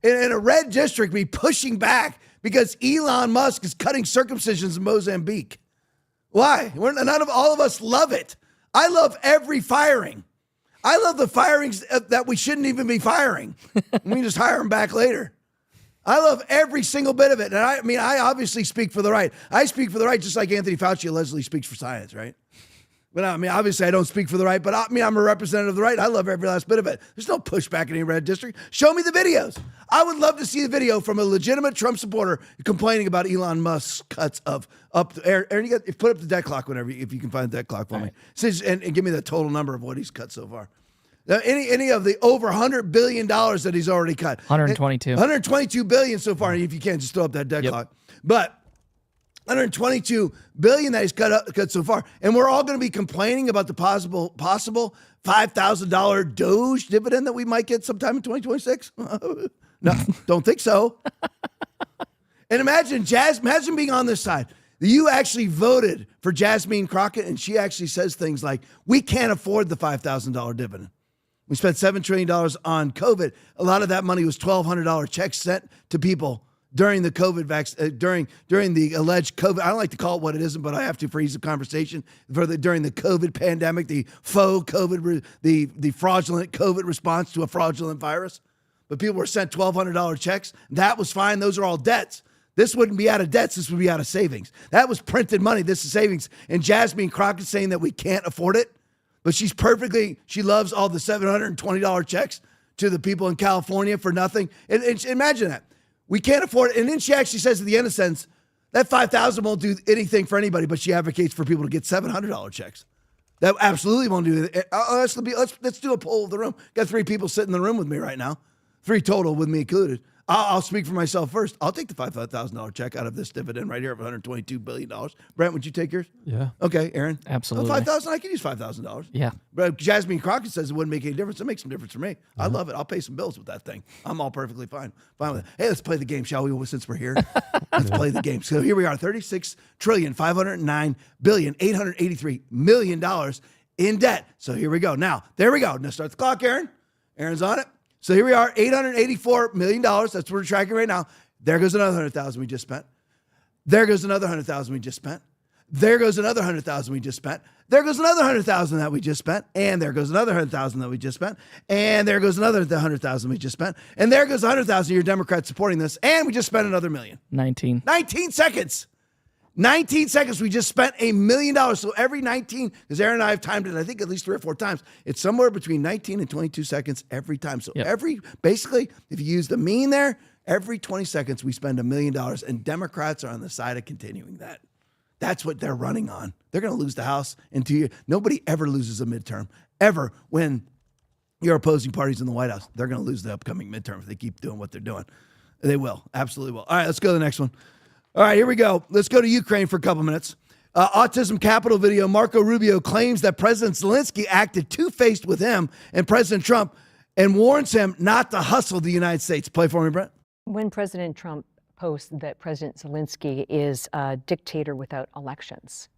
in a red district be pushing back because Elon Musk is cutting circumcisions in Mozambique? Why? None of all of us love it. I love every firing. I love the firings that we shouldn't even be firing. We can just hire them back later. I love every single bit of it. And I obviously speak for the right. I speak for the right just like Anthony Fauci allegedly speaks for science, right? But obviously I don't speak for the right, but I'm a representative of the right. I love every last bit of it. There's no pushback in any red district. Show me the videos. I would love to see the video from a legitimate Trump supporter complaining about Elon Musk's cuts of up. Aaron, you put up the debt clock whenever, if you can find the debt clock for me. And give me the total number of what he's cut so far. Now, any of the over $100 billion that he's already cut. 122. 122 billion so far. If you can't, just throw up that debt clock. But 122 billion that he's cut so far, and we're all going to be complaining about the possible $5,000 Doge dividend that we might get sometime in 2026. No, don't think so. And imagine being on this side. You actually voted for Jasmine Crockett, and she actually says things like, "We can't afford the $5,000 dividend. We spent $7 trillion on COVID. A lot of that money was $1,200 checks sent to people." During the COVID vaccine, during the alleged COVID, I don't like to call it what it isn't, but I have to for ease of conversation. During the COVID pandemic, the faux COVID, the fraudulent COVID response to a fraudulent virus, but people were sent $1,200 checks. That was fine. Those are all debts. This wouldn't be out of debts. This would be out of savings. That was printed money. This is savings. And Jasmine Crockett saying that we can't afford it, but she loves all the $720 checks to the people in California for nothing. And imagine that. We can't afford it. And then she actually says at the end of the sentence, that $5,000 won't do anything for anybody, but she advocates for people to get $700 checks. That absolutely won't do it. Let's do a poll of the room. Got 3 people sitting in the room with me right now. 3 total with me included. I'll speak for myself first. I'll take the $5,000 check out of this dividend right here of $122 billion. Brent, would you take yours? Yeah. Okay, Aaron? Absolutely. $5,000, I could use $5,000. Yeah. But Jasmine Crockett says it wouldn't make any difference. It makes some difference for me. I love it. I'll pay some bills with that thing. I'm all perfectly fine with it. Hey, let's play the game, shall we, since we're here? Let's play the game. So here we are, $36,509,883 million in debt. So here we go. Now, there we go. Now start the clock, Aaron. Aaron's on it. So here we are, $884 million. That's what we're tracking right now. There goes another 100,000 we just spent. There goes another 100,000 we just spent. There goes another 100,000 we just spent. There goes another 100,000 that we just spent. And there goes another 100,000 that we just spent. And there goes another 100,000 we just spent. And there goes 100,000 of your Democrats supporting this. And we just spent another million. 19 seconds. 19 seconds, we just spent $1 million. So every 19, because Aaron and I have timed it, I think at least 3 or 4 times, it's somewhere between 19 and 22 seconds every time. So basically, if you use the mean there, every 20 seconds we spend $1 million, and Democrats are on the side of continuing that. That's what they're running on. They're going to lose the House in 2 years. Nobody ever loses a midterm, ever, when your opposing party's in the White House. They're going to lose the upcoming midterm if they keep doing what they're doing. They will. Absolutely will. All right, let's go to the next one. All right, here we go. Let's go to Ukraine for a couple minutes. Autism Capital video. Marco Rubio claims that President Zelensky acted two-faced with him and President Trump and warns him not to hustle the United States. Play for me, Brent. When President Trump posts that President Zelensky is a dictator without elections,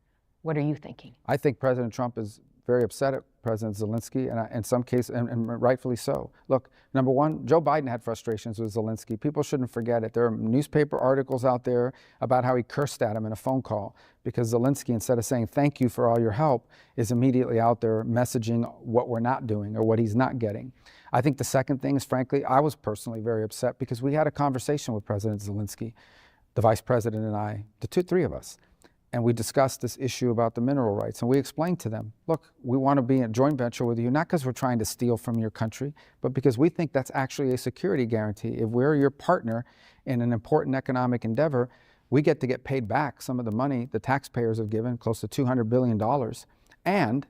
what are you thinking? I think President Trump is very upset at President Zelensky, and in some cases, and rightfully so. Look, number one, Joe Biden had frustrations with Zelensky. People shouldn't forget it. There are newspaper articles out there about how he cursed at him in a phone call because Zelensky, instead of saying thank you for all your help, is immediately out there messaging what we're not doing or what he's not getting. I think the second thing is, frankly, I was personally very upset because we had a conversation with President Zelensky, the vice president and I, three of us. And we discussed this issue about the mineral rights. And we explained to them, look, we want to be in a joint venture with you, not because we're trying to steal from your country, but because we think that's actually a security guarantee. If we're your partner in an important economic endeavor, we get to get paid back some of the money the taxpayers have given, close to $200 billion. And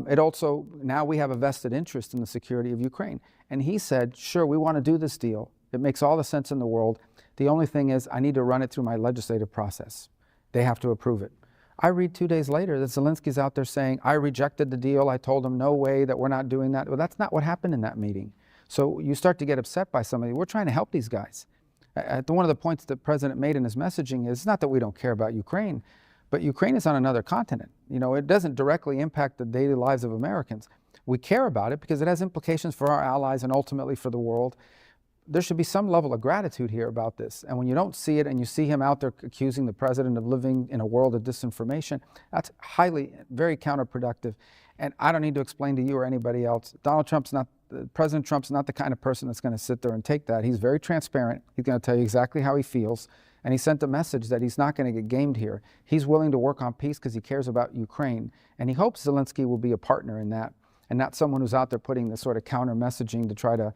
it also, now we have a vested interest in the security of Ukraine. And he said, sure, we want to do this deal. It makes all the sense in the world. The only thing is I need to run it through my legislative process. They have to approve it. I read 2 days later that Zelensky's out there saying, I rejected the deal. I told him, no way, that we're not doing that. Well, that's not what happened in that meeting. So you start to get upset by somebody. We're trying to help these guys. One of the points that the president made in his messaging is not that we don't care about Ukraine, but Ukraine is on another continent. You know, it doesn't directly impact the daily lives of Americans. We care about it because it has implications for our allies and ultimately for the world. There should be some level of gratitude here about this. And when you don't see it and you see him out there accusing the president of living in a world of disinformation, that's very counterproductive. And I don't need to explain to you or anybody else, President Trump's not the kind of person that's going to sit there and take that. He's very transparent. He's going to tell you exactly how he feels. And he sent a message that he's not going to get gamed here. He's willing to work on peace because he cares about Ukraine. And he hopes Zelensky will be a partner in that, and not someone who's out there putting this sort of counter messaging to try to,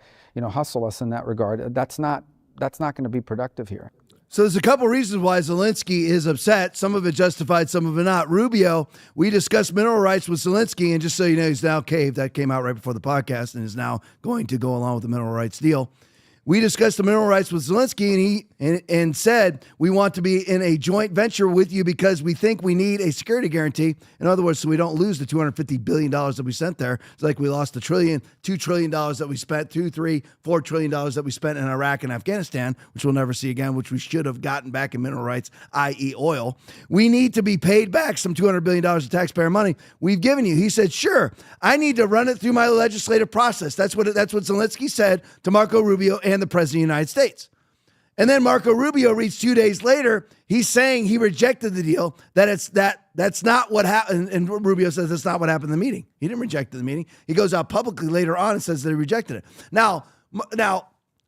hustle us in that regard. That's not going to be productive here. So there's a couple reasons why Zelensky is upset. Some of it justified, some of it not. Rubio, we discussed mineral rights with Zelensky, and just so you know, he's now caved. That came out right before the podcast and is now going to go along with the mineral rights deal. We discussed the mineral rights with Zelensky, and he said, we want to be in a joint venture with you because we think we need a security guarantee. In other words, so we don't lose the $250 billion that we sent there. It's like we lost $2 trillion that we spent, $4 trillion that we spent in Iraq and Afghanistan, which we'll never see again, which we should have gotten back in mineral rights, i.e. oil. We need to be paid back some $200 billion of taxpayer money we've given you. He said, sure, I need to run it through my legislative process. That's what Zelensky said to Marco Rubio and the President of the United States. And then Marco Rubio reads 2 days later, he's saying he rejected the deal, that's not what happened. And Rubio says that's not what happened in the meeting. He didn't reject the meeting. He goes out publicly later on and says that he rejected it. Now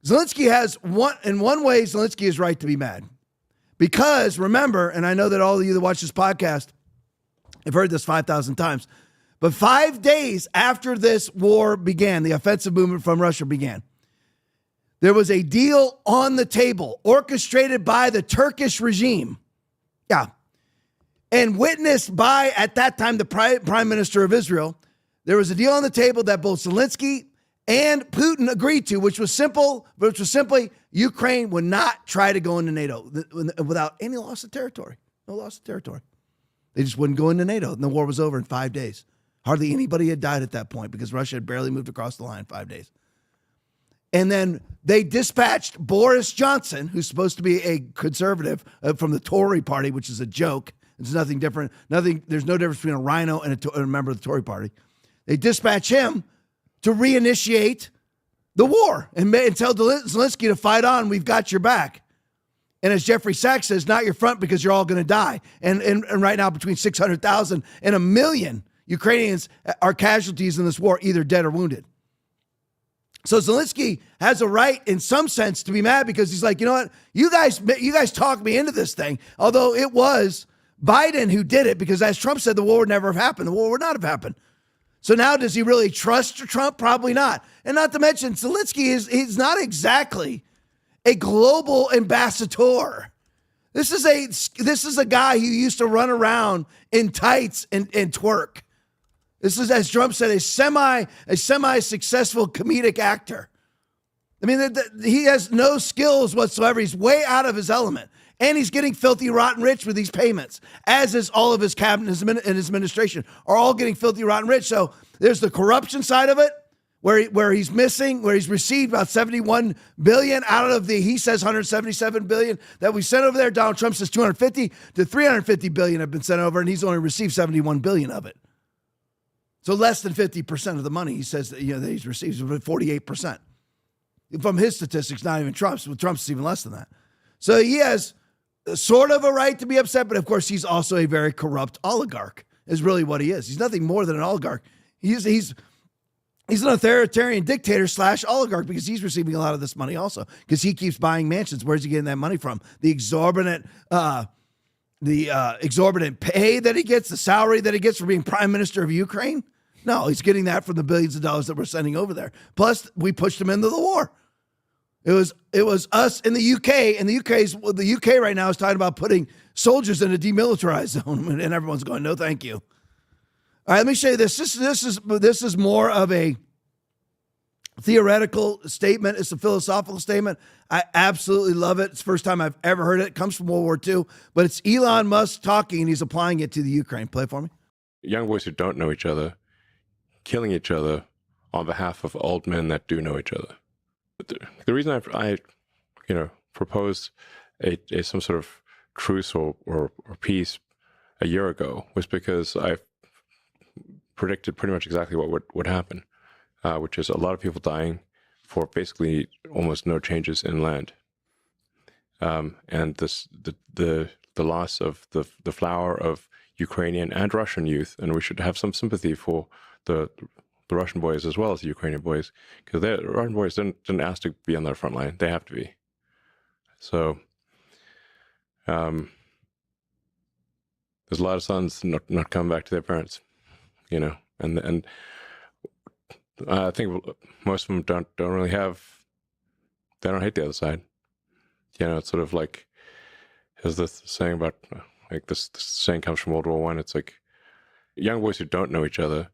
Zelensky in one way, Zelensky is right to be mad. Because remember, and I know that all of you that watch this podcast have heard this 5,000 times, but 5 days after this war began, the offensive movement from Russia began, there was a deal on the table orchestrated by the Turkish regime. Yeah. And witnessed by, at that time, the Prime Minister of Israel. There was a deal on the table that both Zelensky and Putin agreed to, which was simply Ukraine would not try to go into NATO without any loss of territory. No loss of territory. They just wouldn't go into NATO. And the war was over in 5 days. Hardly anybody had died at that point because Russia had barely moved across the line 5 days. And then they dispatched Boris Johnson, who's supposed to be a conservative from the Tory party, which is a joke. It's nothing different. There's no difference between a rhino and a member of the Tory party. They dispatch him to reinitiate the war and tell Zelensky to fight on. We've got your back. And as Jeffrey Sachs says, not your front because you're all going to die. And right now, between 600,000 and 1 million Ukrainians are casualties in this war, either dead or wounded. So Zelensky has a right, in some sense, to be mad because he's like, you know what? You guys talked me into this thing. Although it was Biden who did it because, as Trump said, the war would never have happened. The war would not have happened. So now does he really trust Trump? Probably not. And not to mention, Zelensky he's not exactly a global ambassador. This is a guy who used to run around in tights and twerk. This is, as Trump said, a semi-successful comedic actor. I mean, he has no skills whatsoever. He's way out of his element. And he's getting filthy, rotten rich with these payments, as is all of his cabinet and his administration are all getting filthy, rotten rich. So there's the corruption side of it, where he's received about $71 billion out of he says $177 billion that we sent over there. Donald Trump says $250 to $350 billion have been sent over, and he's only received $71 billion of it. So less than 50% of the money he says that he's received, 48%. From his statistics, not even Trump's. With Trump's, it's even less than that. So he has sort of a right to be upset, but of course he's also a very corrupt oligarch, is really what he is. He's nothing more than an oligarch. He's an authoritarian dictator / oligarch because he's receiving a lot of this money also because he keeps buying mansions. Where's he getting that money from? The exorbitant pay that he gets, the salary that he gets for being prime minister of Ukraine? No, he's getting that from the billions of dollars that we're sending over there. Plus, we pushed him into the war. It was us in the UK, and the UK right now is talking about putting soldiers in a demilitarized zone, and everyone's going, no, thank you. All right, let me show you this. This is more of a theoretical statement. It's a philosophical statement. I absolutely love it. It's the first time I've ever heard it. It comes from World War II, but it's Elon Musk talking, and he's applying it to the Ukraine. Play it for me. Young boys who don't know each other, killing each other on behalf of old men that do know each other. The reason I proposed some sort of truce or peace a year ago was because I predicted pretty much exactly what would happen, which is a lot of people dying for basically almost no changes in land, and the loss of the flower of Ukrainian and Russian youth, and we should have some sympathy for the Russian boys as well as the Ukrainian boys, because the Russian boys didn't ask to be on the front line; they have to be. So, there's a lot of sons not coming back to their parents, and I think most of them don't really they don't hate the other side. It's sort of like, there's this saying about, like this saying comes from World War I. It's like young boys who don't know each other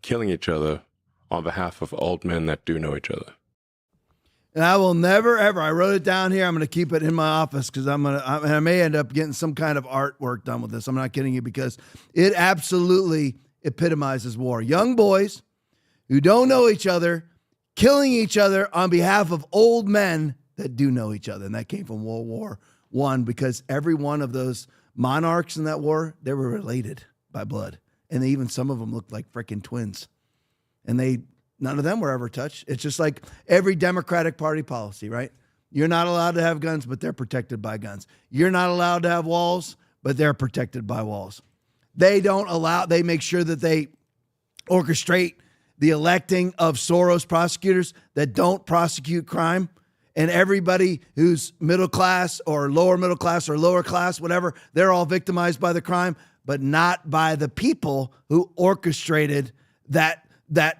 killing each other on behalf of old men that do know each other. And I will never, ever, I wrote it down here. I'm going to keep it in my office because I may end up getting some kind of artwork done with this. I'm not kidding you, because it absolutely epitomizes war. Young boys who don't know each other, killing each other on behalf of old men that do know each other. And that came from World War I, because every one of those monarchs in that war, they were related by blood. And even some of them looked like freaking twins. And none of them were ever touched. It's just like every Democratic Party policy, right? You're not allowed to have guns, but they're protected by guns. You're not allowed to have walls, but they're protected by walls. They make sure that they orchestrate the electing of Soros prosecutors that don't prosecute crime. And everybody who's middle class or lower middle class or lower class, whatever, they're all victimized by the crime, but not by the people who orchestrated that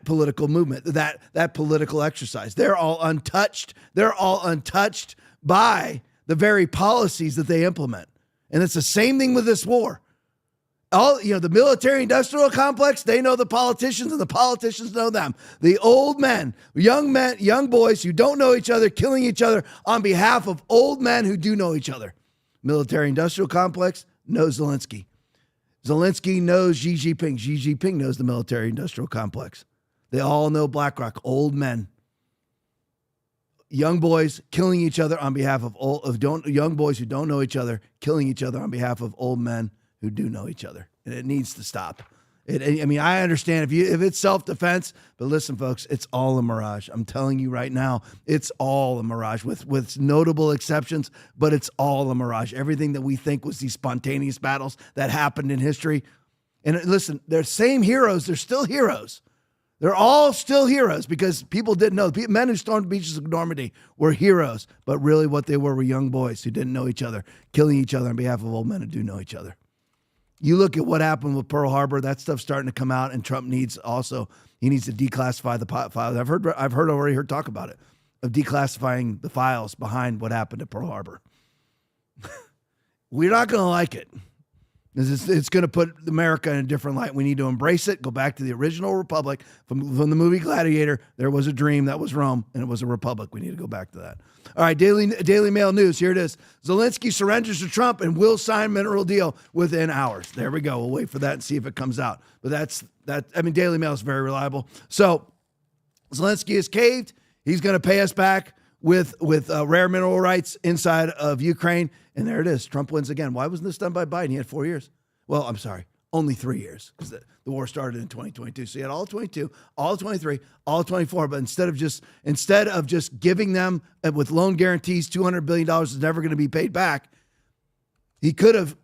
political movement, that political exercise. They're all untouched. They're all untouched by the very policies that they implement. And it's the same thing with this war. The military-industrial complex, they know the politicians, and the politicians know them. The old men, young boys who don't know each other, killing each other on behalf of old men who do know each other. Military-industrial complex knows Zelensky. Zelensky knows Xi Jinping. Xi Jinping knows the military-industrial complex. They all know BlackRock, old men. Young boys killing each other on behalf of young boys who don't know each other, killing each other on behalf of old men who do know each other. And it needs to stop. I understand if it's self-defense, but listen, folks, it's all a mirage. I'm telling you right now, it's all a mirage with notable exceptions, but it's all a mirage. Everything that we think was these spontaneous battles that happened in history. And listen, they're same heroes. They're still heroes. They're all still heroes because people didn't know. The men who stormed the beaches of Normandy were heroes, but really what they were young boys who didn't know each other, killing each other on behalf of old men who do know each other. You look at what happened with Pearl Harbor, that stuff's starting to come out, and Trump needs to declassify the files. I've already heard talk about it, of declassifying the files behind what happened at Pearl Harbor. We're not going to like it. It's going to put America in a different light. We need to embrace it. Go back to the original republic from the movie Gladiator. There was a dream that was Rome, and it was a republic. We need to go back to that. All right, Daily Mail News. Here it is. Zelensky surrenders to Trump and will sign mineral deal within hours. There we go. We'll wait for that and see if it comes out. But that's that. I mean, Daily Mail is very reliable. So Zelensky has caved. He's going to pay us back with rare mineral rights inside of Ukraine. And there it is. Trump wins again. Why wasn't this done by Biden? He had 4 years. Well, I'm sorry. Only 3 years because the war started in 2022. So he had all 22, all 23, all 24. But instead of just giving them with loan guarantees, $200 billion is never going to be paid back, he could have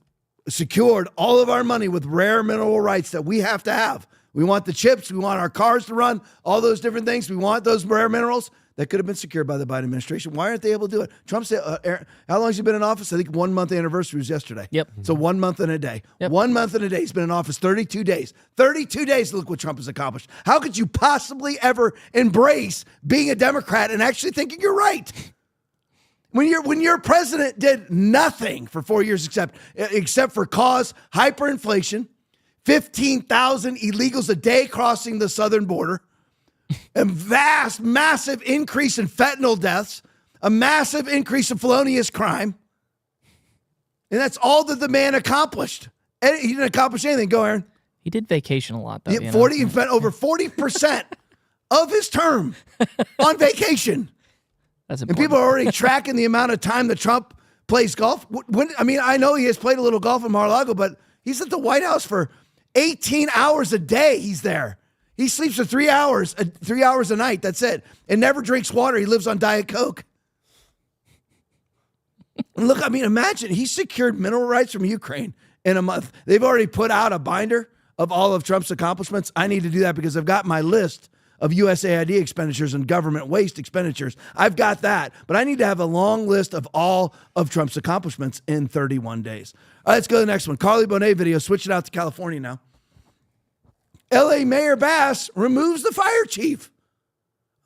secured all of our money with rare mineral rights that we have to have. We want the chips. We want our cars to run, all those different things. We want those rare minerals that could have been secured by the Biden administration. Why aren't they able to do it? Trump said, how long has he been in office? I think 1 month anniversary was yesterday. Yep. So 1 month and a day. Yep. 1 month and a day. He's been in office 32 days. 32 days. Look what Trump has accomplished. How could you possibly ever embrace being a Democrat and actually thinking you're right? When your president did nothing for 4 years except for cause hyperinflation, 15,000 illegals a day crossing the southern border, a massive increase in fentanyl deaths, a massive increase in felonious crime. And that's all that the man accomplished. And he didn't accomplish anything. Go, Aaron. He did vacation a lot, though. He spent over 40% of his term on vacation. That's and important. people are already tracking the amount of time that Trump plays golf. I know he has played a little golf in Mar-a-Lago, but he's at the White House for 18 hours a day. He's there. He sleeps for 3 hours a night. That's it. And never drinks water. He lives on Diet Coke. And look, imagine he secured mineral rights from Ukraine in a month. They've already put out a binder of all of Trump's accomplishments. I need to do that because I've got my list of USAID expenditures and government waste expenditures. I've got that. But I need to have a long list of all of Trump's accomplishments in 31 days. All right, let's go to the next one. Carly Bonet video. Switch it out to California now. LA Mayor Bass removes the fire chief.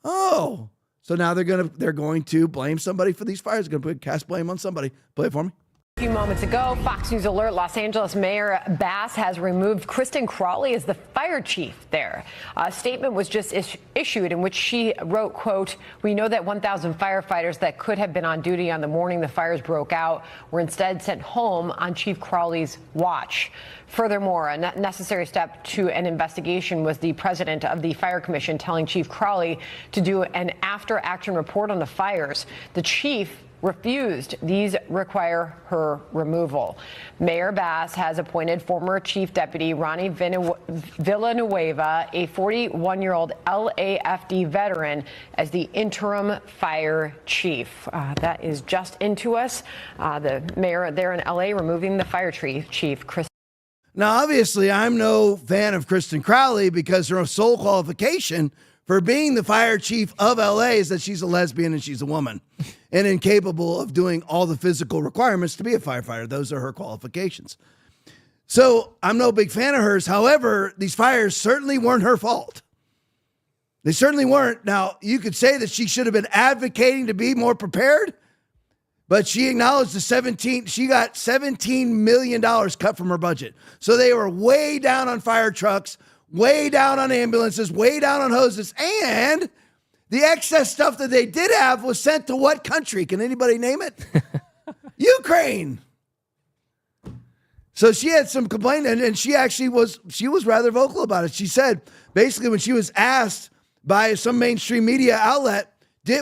Oh, so now they're going to blame somebody for these fires. They're going to cast blame on somebody. Play it for me. A few moments ago, Fox News alert, Los Angeles Mayor Bass has removed Kristen Crawley as the fire chief there. A statement was just issued in which she wrote, quote, "We know that 1,000 firefighters that could have been on duty on the morning the fires broke out were instead sent home on Chief Crawley's watch." Furthermore, a necessary step to an investigation was the president of the Fire Commission telling Chief Crawley to do an after-action report on the fires. The chief refused. These require her removal. Mayor Bass has appointed former Chief Deputy Ronnie Villanueva, a 41-year-old LAFD veteran, as the interim fire chief. That is just into us. The mayor there in LA removing the fire chief, Chris. Now, obviously, I'm no fan of Kristen Crowley because her sole qualification for being the fire chief of LA is that she's a lesbian and she's a woman and incapable of doing all the physical requirements to be a firefighter. Those are her qualifications. So I'm no big fan of hers. However, these fires certainly weren't her fault. They certainly weren't. Now, you could say that she should have been advocating to be more prepared, but she acknowledged she got $17 million cut from her budget. So they were way down on fire trucks, way down on ambulances, way down on hoses, and the excess stuff that they did have was sent to what country? Can anybody name it? Ukraine. So she had some complaint, and she was rather vocal about it. She said, basically, when she was asked by some mainstream media outlet,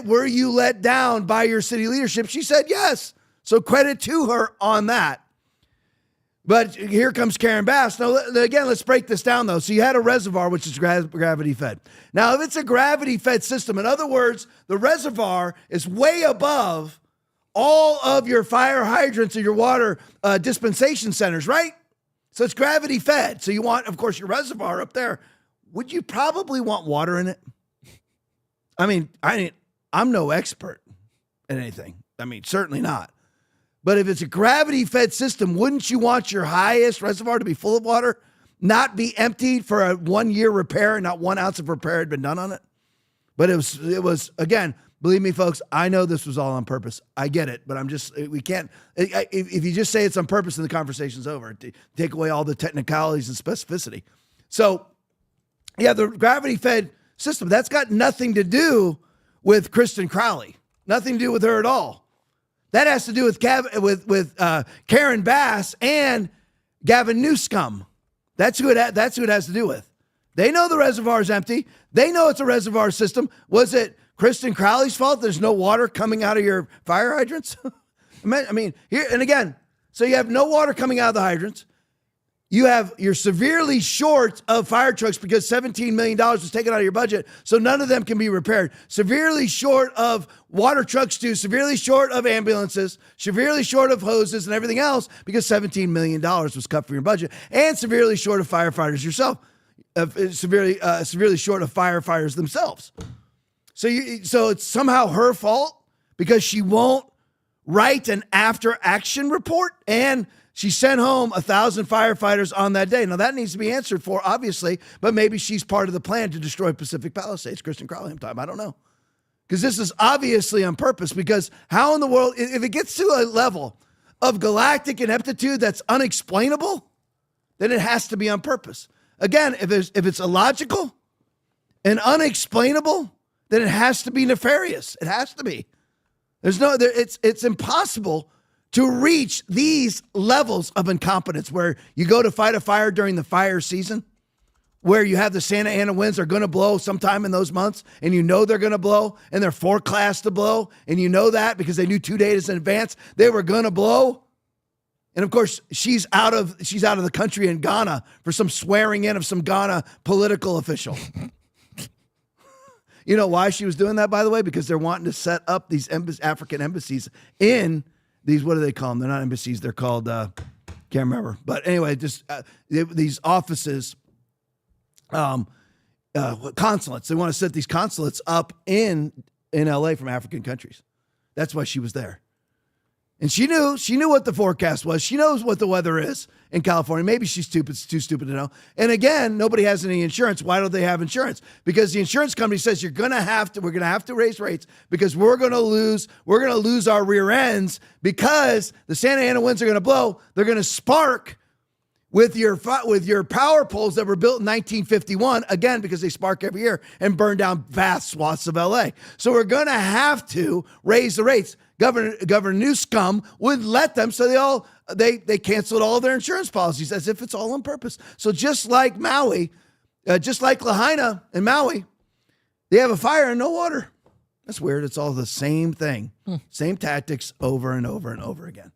were you let down by your city leadership? She said yes. So credit to her on that. But here comes Karen Bass. Now, again, let's break this down, though. So you had a reservoir, which is gravity-fed. Now, if it's a gravity-fed system, in other words, the reservoir is way above all of your fire hydrants and your water dispensation centers, right? So it's gravity-fed. So you want, of course, your reservoir up there. Would you probably want water in it? I'm no expert in anything. Certainly not. But if it's a gravity-fed system, wouldn't you want your highest reservoir to be full of water, not be emptied for a 1 year repair and not 1 ounce of repair had been done on it? But it was again, Believe me, folks, I know this was all on purpose. I get it, but we can't, if you just say it's on purpose, then the conversation's over. Take away all the technicalities and specificity. So, yeah, the gravity-fed system, that's got nothing to do with Kristen Crowley. Nothing to do with her at all. That has to do with Karen Bass and Gavin Newsom. That's who it has to do with. They know the reservoir is empty. They know it's a reservoir system. Was it Kristen Crowley's fault there's no water coming out of your fire hydrants? I mean, here and again, so you have no water coming out of the hydrants. You're severely short of fire trucks because $17 million was taken out of your budget, so none of them can be repaired. Severely short of water trucks too, severely short of ambulances, severely short of hoses and everything else because $17 million was cut from your budget, and severely short of firefighters yourself, severely short of firefighters themselves. So it's somehow her fault because she won't write an after-action report, and she sent home 1,000 firefighters on that day. Now, that needs to be answered for, obviously, but maybe she's part of the plan to destroy Pacific Palisades. Kristen Crowley time. I don't know. Because this is obviously on purpose, because how in the world, if it gets to a level of galactic ineptitude that's unexplainable, then it has to be on purpose. Again, if it's illogical and unexplainable, then it has to be nefarious. It has to be. It's impossible to reach these levels of incompetence where you go to fight a fire during the fire season, where you have the Santa Ana winds are going to blow sometime in those months, and you know they're going to blow, and they're forecast to blow, and you know that because they knew 2 days in advance they were going to blow. And of course, she's out of the country in Ghana for some swearing in of some Ghana political official. You know why she was doing that, by the way? Because they're wanting to set up these African embassies in these, what do they call them? They're not embassies. They're called, can't remember. But anyway, just these offices, consulates. They want to set these consulates up in LA from African countries. That's why she was there. And she knew what the forecast was. She knows what the weather is in California. Maybe she's too stupid to know. And again, nobody has any insurance. Why don't they have insurance? Because the insurance company says we're going to have to raise rates because we're going to lose our rear ends because the Santa Ana winds are going to blow. They're going to spark with your power poles that were built in 1951, again, because they spark every year and burn down vast swaths of LA. So we're going to have to raise the rates. Governor Newsom would let them, so they canceled all their insurance policies as if it's all on purpose. So just like Maui, just like Lahaina and Maui, they have a fire and no water. That's weird. It's all the same thing. Same tactics over and over and over again.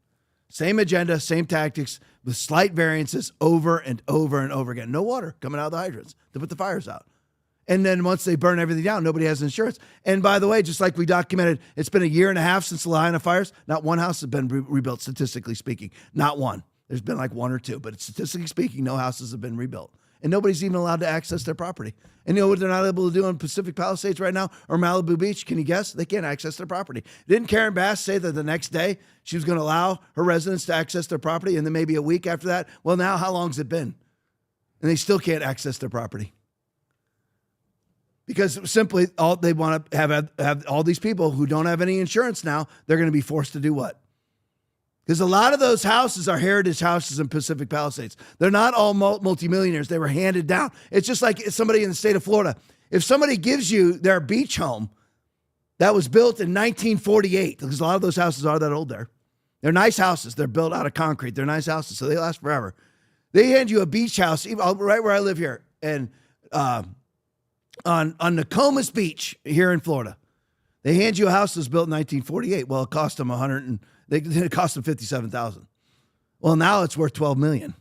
Same agenda, same tactics with slight variances over and over and over again. No water coming out of the hydrants to put the fires out. And then once they burn everything down, nobody has insurance. And by the way, just like we documented, it's been 1.5 years since the Lahaina fires. Not one house has been rebuilt, statistically speaking. Not one. There's been like one or two, but statistically speaking, no houses have been rebuilt. And nobody's even allowed to access their property. And you know what they're not able to do in Pacific Palisades right now or Malibu Beach? Can you guess? They can't access their property. Didn't Karen Bass say that the next day she was going to allow her residents to access their property and then maybe a week after that? Well, now how long's it been? And they still can't access their property. Because simply they want to have all these people who don't have any insurance now, they're going to be forced to do what? Because a lot of those houses are heritage houses in Pacific Palisades. They're not all multimillionaires. They were handed down. It's just like somebody in the state of Florida. If somebody gives you their beach home that was built in 1948, because a lot of those houses are that old there. They're nice houses. They're built out of concrete. They're nice houses, so they last forever. They hand you a beach house, right where I live here, and on Nokomis Beach here in Florida. They hand you a house that was built in 1948. Well, it cost them it cost them $57,000. Well, now it's worth $12 million,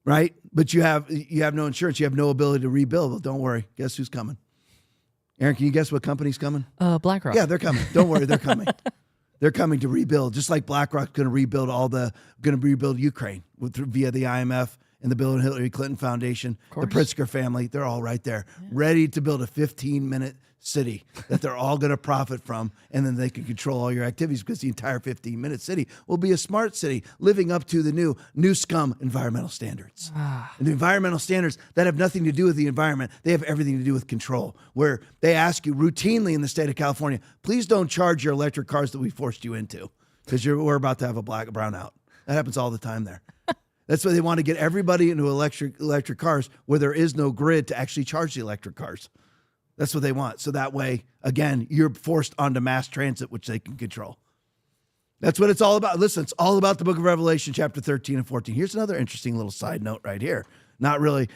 right? But you have no insurance. You have no ability to rebuild. Well, don't worry. Guess who's coming? Aaron, can you guess what company's coming? BlackRock. Yeah, they're coming. Don't worry, they're coming. They're coming to rebuild, just like BlackRock's going to rebuild Ukraine via the IMF and the Bill and Hillary Clinton Foundation, the Pritzker family. They're all right there, ready to build a 15-minute city that they're all going to profit from, and then they can control all your activities because the entire 15-minute city will be a smart city living up to the new scum environmental standards. And the environmental standards that have nothing to do with the environment, they have everything to do with control, where they ask you routinely in the state of California, please don't charge your electric cars that we forced you into because we're about to have a brownout. That happens all the time there. That's why they want to get everybody into electric cars where there is no grid to actually charge the electric cars. That's what they want. So that way, again, you're forced onto mass transit, which they can control. That's what it's all about. Listen, it's all about the book of Revelation, chapter 13 and 14. Here's another interesting little side note right here. Not really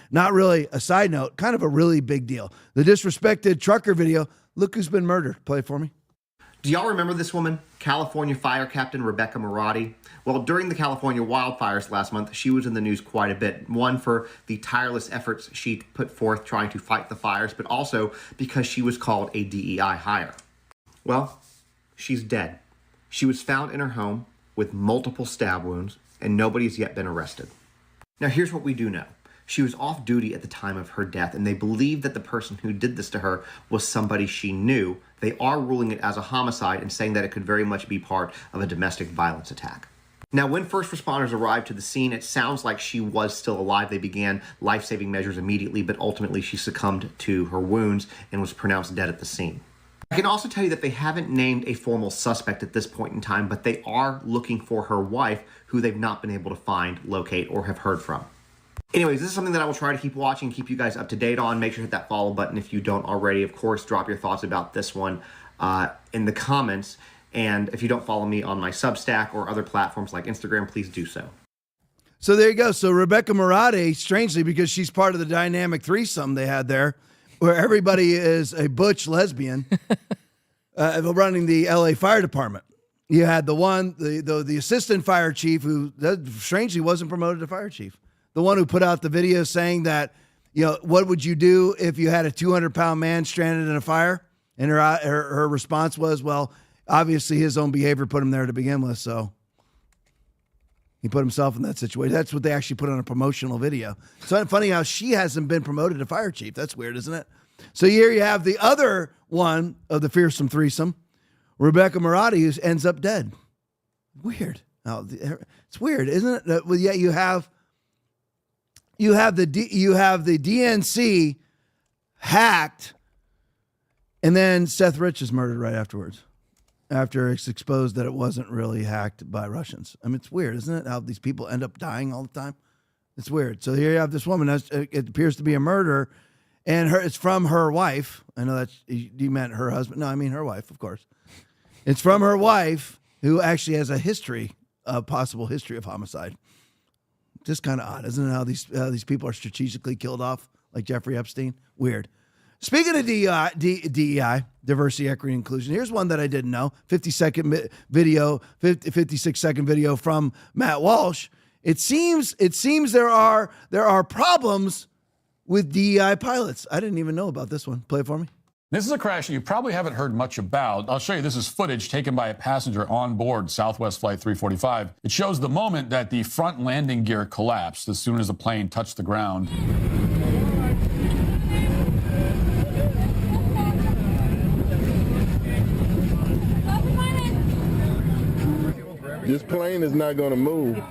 a side note, kind of a really big deal. The disrespected trucker video. Look who's been murdered. Play it for me. Do y'all remember this woman, California Fire Captain Rebecca Marotti? Well, during the California wildfires last month, she was in the news quite a bit. One, for the tireless efforts she put forth trying to fight the fires, but also because she was called a DEI hire. Well, she's dead. She was found in her home with multiple stab wounds, and nobody's yet been arrested. Now, here's what we do know. She was off duty at the time of her death, and they believe that the person who did this to her was somebody she knew. They are ruling it as a homicide and saying that it could very much be part of a domestic violence attack. Now, when first responders arrived to the scene, it sounds like she was still alive. They began life-saving measures immediately, but ultimately she succumbed to her wounds and was pronounced dead at the scene. I can also tell you that they haven't named a formal suspect at this point in time, but they are looking for her wife, who they've not been able to find, locate, or have heard from. Anyways, this is something that I will try to keep watching, keep you guys up to date on. Make sure to hit that follow button if you don't already. Of course, drop your thoughts about this one in the comments. And if you don't follow me on my Substack or other platforms like Instagram, please do so. So there you go. So Rebecca Marotti, strangely, because she's part of the dynamic threesome they had there, where everybody is a butch lesbian running the LA Fire Department. You had the assistant fire chief who strangely wasn't promoted to fire chief. The one who put out the video saying that, what would you do if you had a 200-pound man stranded in a fire? And her response was, well, obviously his own behavior put him there to begin with, so he put himself in that situation. That's what they actually put on a promotional video. So it's funny how she hasn't been promoted to fire chief. That's weird, isn't it? So here you have the other one of the fearsome threesome, Rebecca Marotti, who ends up dead. Weird. Oh, it's weird, isn't it? Well, yeah, you have the DNC hacked, and then Seth Rich is murdered right afterwards, after it's exposed that it wasn't really hacked by Russians. I mean, it's weird, isn't it? How these people end up dying all the time. It's weird. So here you have this woman. It appears to be a murder, and it's from her wife. I know that's you meant her husband. No, I mean her wife, of course. It's from her wife, who actually has a possible history of homicide. Just kind of odd, isn't it? How these people are strategically killed off, like Jeffrey Epstein. Weird. Speaking of DEI, diversity, equity, inclusion, here's one that I didn't know. 56-second video from Matt Walsh. It seems there are problems with DEI pilots. I didn't even know about this one. Play it for me. This is a crash you probably haven't heard much about. I'll show you. This is footage taken by a passenger on board Southwest Flight 345. It shows the moment that the front landing gear collapsed as soon as the plane touched the ground. This plane is not going to move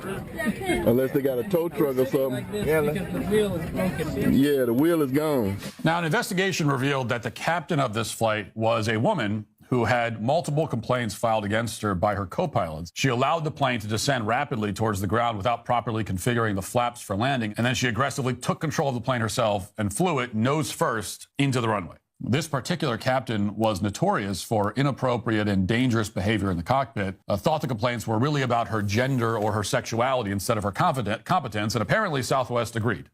unless they got a tow truck or something. Yeah, the wheel is broken. Yeah, the wheel is gone. Now, an investigation revealed that the captain of this flight was a woman who had multiple complaints filed against her by her co-pilots. She allowed the plane to descend rapidly towards the ground without properly configuring the flaps for landing, and then she aggressively took control of the plane herself and flew it nose first into the runway. This particular captain was notorious for inappropriate and dangerous behavior in the cockpit. Thought the complaints were really about her gender or her sexuality instead of her competence, and apparently Southwest agreed.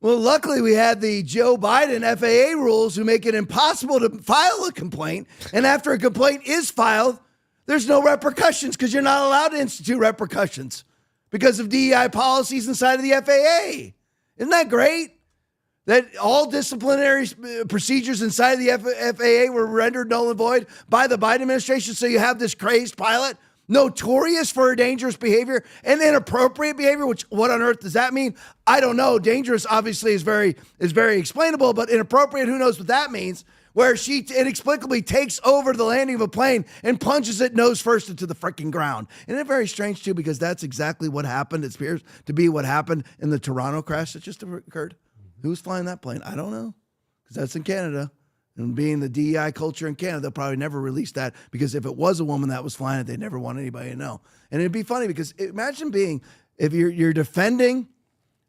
Well, luckily we had the Joe Biden FAA rules who make it impossible to file a complaint, and after a complaint is filed, there's no repercussions because you're not allowed to institute repercussions because of DEI policies inside of the FAA. Isn't that great? That all disciplinary procedures inside of the FAA were rendered null and void by the Biden administration. So you have this crazed pilot, notorious for dangerous behavior and inappropriate behavior, which what on earth does that mean? I don't know. Dangerous obviously is very explainable, but inappropriate, who knows what that means? where she inexplicably takes over the landing of a plane and plunges it nose first into the freaking ground. Isn't it very strange, too, because that's exactly what happened. It appears to be what happened in the Toronto crash that just occurred. Who's flying that plane? I don't know, because that's in Canada. And being the DEI culture in Canada, they'll probably never release that, because if it was a woman that was flying it, they'd never want anybody to know. And it'd be funny, because imagine if you're defending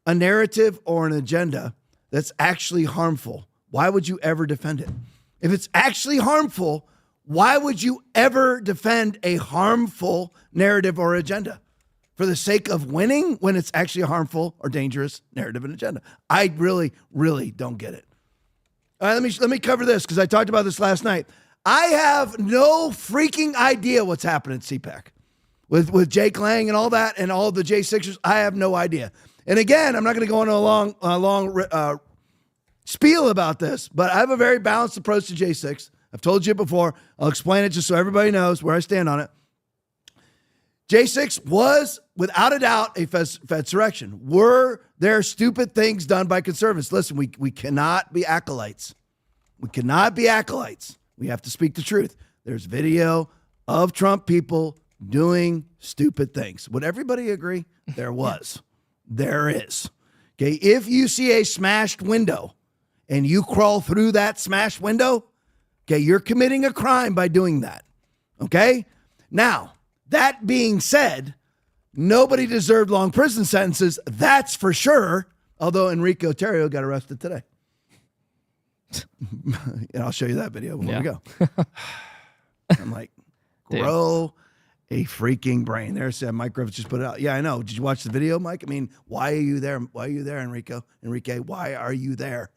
a narrative or an agenda that's actually harmful, why would you ever defend it? If it's actually harmful, why would you ever defend a harmful narrative or agenda? For the sake of winning when it's actually a harmful or dangerous narrative and agenda? I really, really don't get it. All right, let me cover this, because I talked about this last night. I have no freaking idea what's happening at CPAC with Jake Lang and all that and all the J6ers. I have no idea. And again, I'm not going to go into a long spiel about this, but I have a very balanced approach to J6. I've told you before. I'll explain it just so everybody knows where I stand on it. J6 was, without a doubt, a fedsurrection. Were there stupid things done by conservatives? Listen, we cannot be acolytes. We cannot be acolytes. We have to speak the truth. There's video of Trump people doing stupid things. Would everybody agree? There was. There is. Okay, if you see a smashed window and you crawl through that smashed window, okay, you're committing a crime by doing that. Okay? Now, that being said, nobody deserved long prison sentences, that's for sure, although Enrico Terrio got arrested today. And I'll show you that video when we go. I'm like, grow a freaking brain. There's Mike Griffiths just put it out. Yeah, I know. Did you watch the video, Mike? I mean, why are you there? Why are you there, Enrique, why are you there?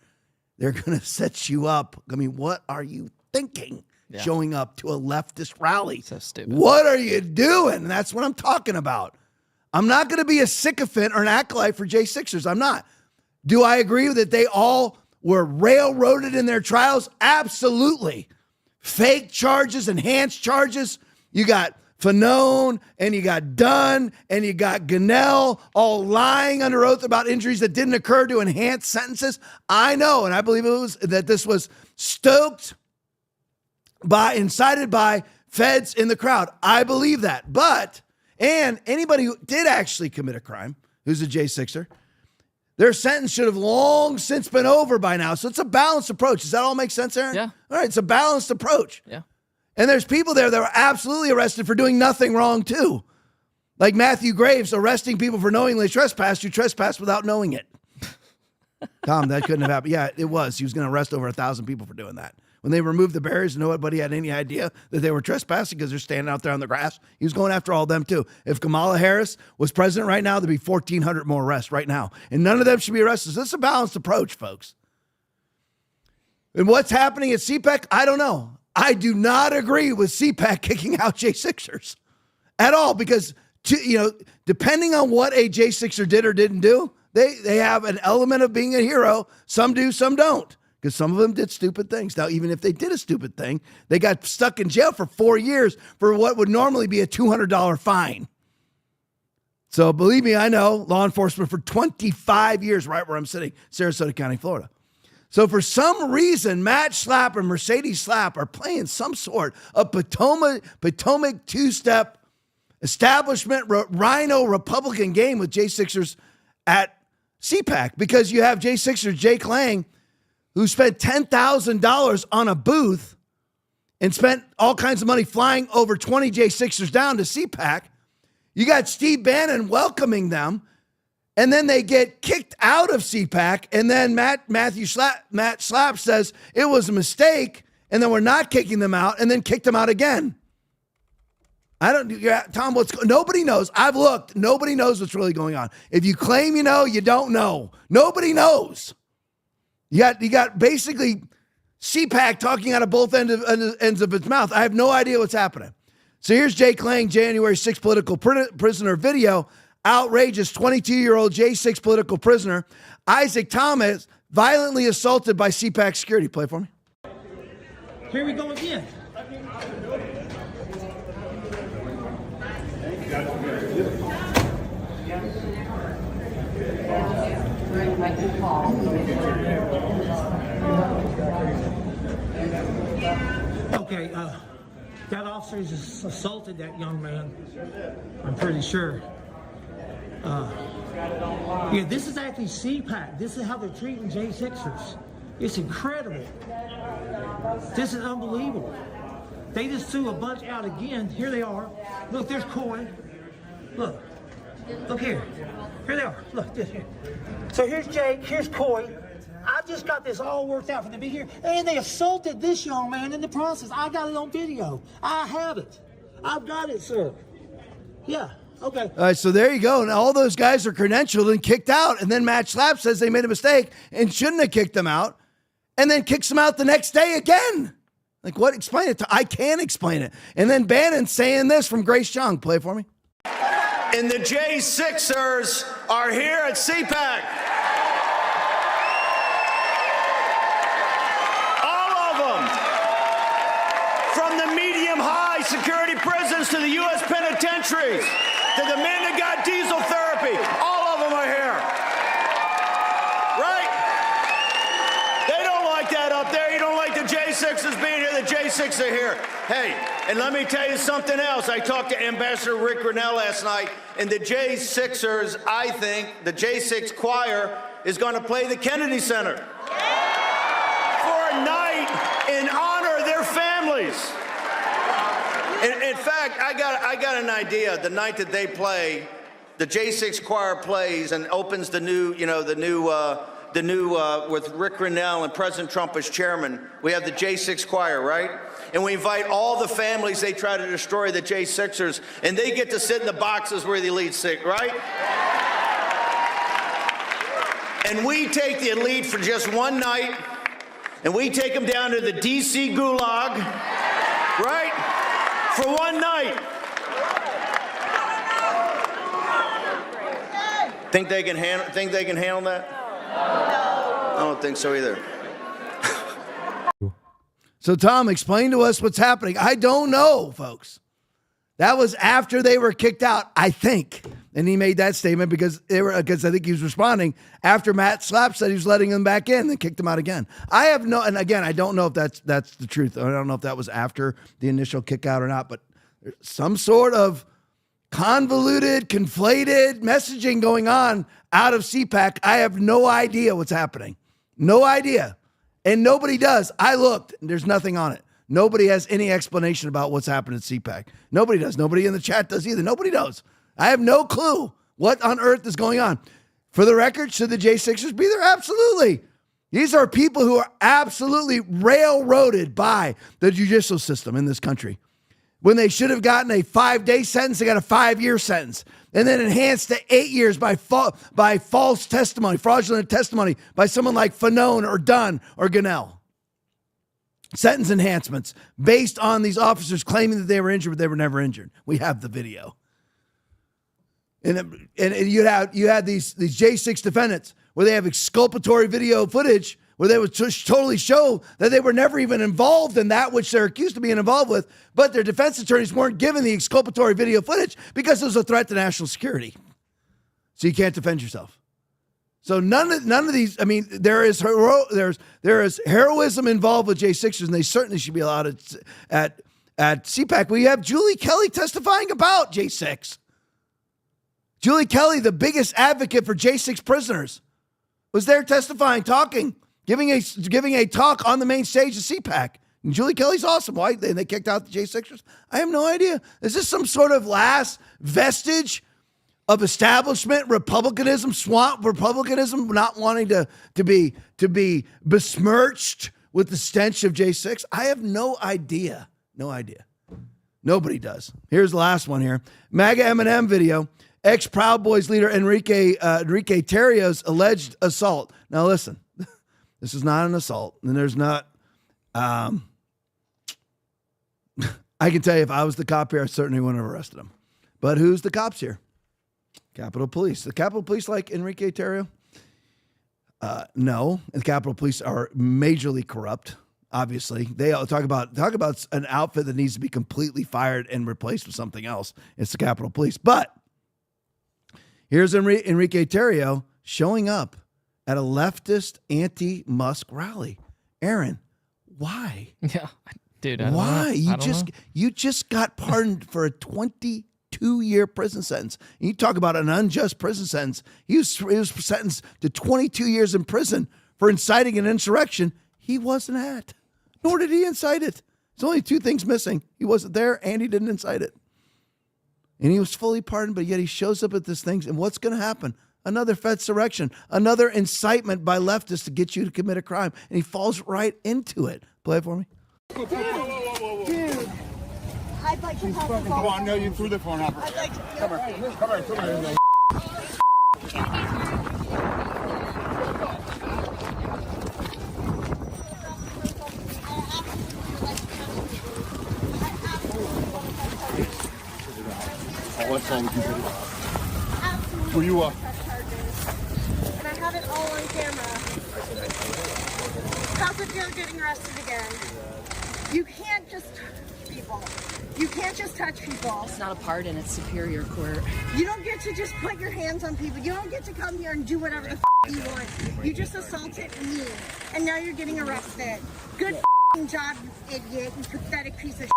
They're going to set you up. I mean, what are you thinking? Yeah. Showing up to a leftist rally. So stupid. What are you doing? And that's what I'm talking about. I'm not going to be a sycophant or an acolyte for J6ers. I'm not. Do I agree that they all were railroaded in their trials? Absolutely. Fake charges, enhanced charges. You got Fanone and you got Dunn and you got Ganell all lying under oath about injuries that didn't occur to enhance sentences. I know, and I believe that this was stoked by, incited by feds in the crowd. I believe that. And anybody who did actually commit a crime, who's a J6er, their sentence should have long since been over by now. So it's a balanced approach. Does that all make sense, Aaron? Yeah. All right, it's a balanced approach. Yeah. And there's people there that were absolutely arrested for doing nothing wrong too. Like Matthew Graves arresting people for knowingly trespassed. You trespassed without knowing it. Tom, that couldn't have happened. Yeah, it was. He was going to arrest over 1,000 people for doing that. When they removed the barriers, nobody had any idea that they were trespassing because they're standing out there on the grass. He was going after all of them too. If Kamala Harris was president right now, there'd be 1,400 more arrests right now. And none of them should be arrested. So this is a balanced approach, folks. And what's happening at CPAC, I don't know. I do not agree with CPAC kicking out J6ers at all, because, depending on what a J6er did or didn't do, they have an element of being a hero. Some do, some don't, because some of them did stupid things. Now, even if they did a stupid thing, they got stuck in jail for 4 years for what would normally be a $200 fine. So believe me, I know law enforcement for 25 years, right where I'm sitting, Sarasota County, Florida. So for some reason, Matt Schlapp and Mercedes Schlapp are playing some sort of Potomac two-step establishment rhino Republican game with J6ers at CPAC, because you have J6er Jake Lang, who spent $10,000 on a booth and spent all kinds of money flying over 20 J6ers down to CPAC. You got Steve Bannon welcoming them. And then they get kicked out of CPAC, and then Matt Schlapp says it was a mistake, and then we're not kicking them out, and then kicked them out again. Tom, nobody knows. I've looked. Nobody knows what's really going on. If you claim you know, you don't know. Nobody knows. You got basically CPAC talking out of both ends of its mouth. I have no idea what's happening. So here's Jake Lang, January 6th political prisoner video. Outrageous 22-year-old J6 political prisoner Isaac Thomas violently assaulted by CPAC security. Play for me. Here we go again. Okay, that officer just assaulted that young man. I'm pretty sure. Yeah, this is actually CPAC. This is how they're treating J6ers. It's incredible. This is unbelievable. They just threw a bunch out again. Here they are. Look, there's Coy. Look. Look here. Here they are. Look, this here. So here's Jake. Here's Coy. I just got this all worked out for them to be here. And they assaulted this young man in the process. I got it on video. I have it. I've got it, sir. Yeah. Okay. All right, so there you go. And all those guys are credentialed and kicked out. And then Matt Schlapp says they made a mistake and shouldn't have kicked them out. And then kicks them out the next day again. Like, what? Explain it. I can't explain it. And then Bannon saying this from Grace Young. Play it for me. And the J6ers are here at CPAC. All of them. From the medium-high security prisons to the U.S. penitentiaries, to the men that got diesel therapy, all of them are here. Right? They don't like that up there. You don't like the J6ers being here. The J6 are here. Hey, and let me tell you something else. I talked to Ambassador Rick Grinnell last night, and the J6ers, I think, the J6 choir is going to play the Kennedy Center for a night in honor of their families. In fact, I got an idea. The night that they play, the J6 choir plays and opens the new with Rick Grinnell and President Trump as chairman. We have the J6 choir, right? And we invite all the families they try to destroy, the J6ers, and they get to sit in the boxes where the elite sit, right? And we take the elite for just one night, and we take them down to the D.C. Gulag, right? For one night. Think they can handle that? I don't think so either. So, Tom, explain to us what's happening. I don't know, folks. That was after they were kicked out, I think. And he made that statement because I think he was responding after Matt Schlapp said he was letting them back in, then kicked them out again. And again, I don't know if that's the truth. I don't know if that was after the initial kick out or not, but there's some sort of convoluted, conflated messaging going on out of CPAC. I have no idea what's happening. No idea. And nobody does. I looked, and there's nothing on it. Nobody has any explanation about what's happened at CPAC. Nobody does. Nobody in the chat does either. Nobody knows. I have no clue what on earth is going on. For the record, should the J6ers be there? Absolutely. These are people who are absolutely railroaded by the judicial system in this country. When they should have gotten a 5-day sentence, they got a 5-year sentence. And then enhanced to 8 years by false testimony, fraudulent testimony by someone like Fanone or Dunn or Gunnell. Sentence enhancements based on these officers claiming that they were injured, but they were never injured. We have the video. And you had these J6 defendants where they have exculpatory video footage where they would totally show that they were never even involved in that which they're accused of being involved with, but their defense attorneys weren't given the exculpatory video footage because it was a threat to national security. So you can't defend yourself. So none of these, I mean, there is heroism involved with J6ers, and they certainly should be allowed at CPAC. We have Julie Kelly testifying about J6. Julie Kelly, the biggest advocate for J6 prisoners, was there testifying, talking, giving a talk on the main stage of CPAC. And Julie Kelly's awesome. Why? They kicked out the J6ers? I have no idea. Is this some sort of last vestige of establishment republicanism, swamp republicanism, not wanting to be besmirched with the stench of J6? I have no idea. No idea. Nobody does. Here's the last one here. MAGA Eminem video. Ex-Proud Boys leader Enrique Tarrio's alleged assault. Now listen, this is not an assault, and there's not. I can tell you, if I was the cop here, I certainly wouldn't have arrested him. But who's the cops here? Capitol Police. The Capitol Police like Enrique Tarrio? No, the Capitol Police are majorly corrupt. Obviously, they all talk about an outfit that needs to be completely fired and replaced with something else. It's the Capitol Police, but. Here's Enrique Tarrio showing up at a leftist anti-Musk rally. Aaron, Why? Yeah, dude. I don't Why? know. You just got pardoned for a 22-year prison sentence. And you talk about an unjust prison sentence. He was sentenced to 22 years in prison for inciting an insurrection he wasn't at. Nor did he incite it. There's only two things missing. He wasn't there and he didn't incite it. And he was fully pardoned, but yet he shows up at this thing. And what's going to happen? Another Fedsurrection, another incitement by leftists to get you to commit a crime. And he falls right into it. Play it for me. Dude, I'd like to talk to Come on, no, you threw the phone out. I'd like to. Come here. That's all we can do. Were you And I have it all on camera. How's it feel getting arrested again? You can't just touch people. You can't just touch people. It's not a pardon, it's superior court. You don't get to just put your hands on people. You don't get to come here and do whatever the you want. You just assaulted me, and now you're getting arrested. Good job, you idiot, you pathetic piece of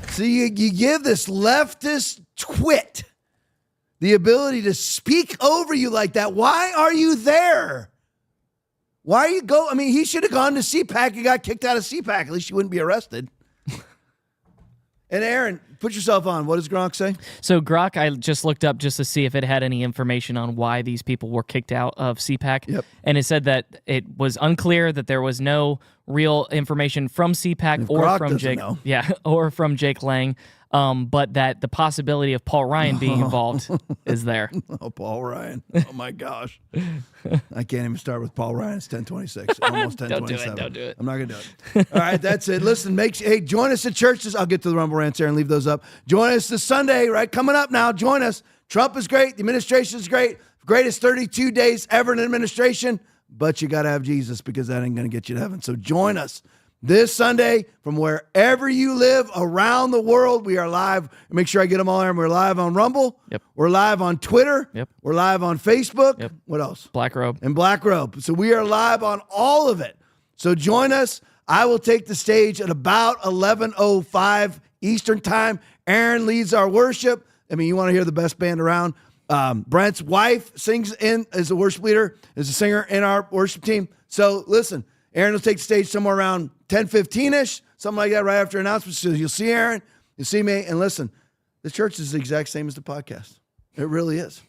So you give this leftist twit the ability to speak over you like that. Why are you there? Why are you go? I mean, he should have gone to CPAC and got kicked out of CPAC. At least you wouldn't be arrested. And Aaron, put yourself on. What does Gronk say? So Grok, I just looked up just to see if it had any information on why these people were kicked out of CPAC. Yep. And it said that it was unclear, that there was no real information from CPAC or Grok from doesn't Jake. know. Yeah, or from Jake Lang. But that the possibility of Paul Ryan being involved is there. Oh, Paul Ryan. Oh, my gosh. I can't even start with Paul Ryan. It's 10:26. Almost 10:27. Don't do it. I'm not going to do it. All right, that's it. Listen, join us at churches. I'll get to the Rumble Rants there and leave those up. Join us this Sunday, right? Coming up now. Join us. Trump is great. The administration is great. Greatest 32 days ever in administration. But you got to have Jesus, because that ain't going to get you to heaven. So join us this Sunday from wherever you live around the world. We are live. Make sure I get them all there. We're live on Rumble. Yep. We're live on Twitter. Yep. We're live on Facebook. Yep. What else? Black Robe. And Black Robe. So we are live on all of it. So join us. I will take the stage at about 11:05 Eastern time. Aaron leads our worship. I mean, you want to hear the best band around. Brent's wife sings in as a worship leader, as a singer in our worship team. So listen, Aaron will take the stage somewhere around 10:15-ish, something like that, right after announcements. So you'll see Aaron, you'll see me, and listen, the church is the exact same as the podcast. It really is.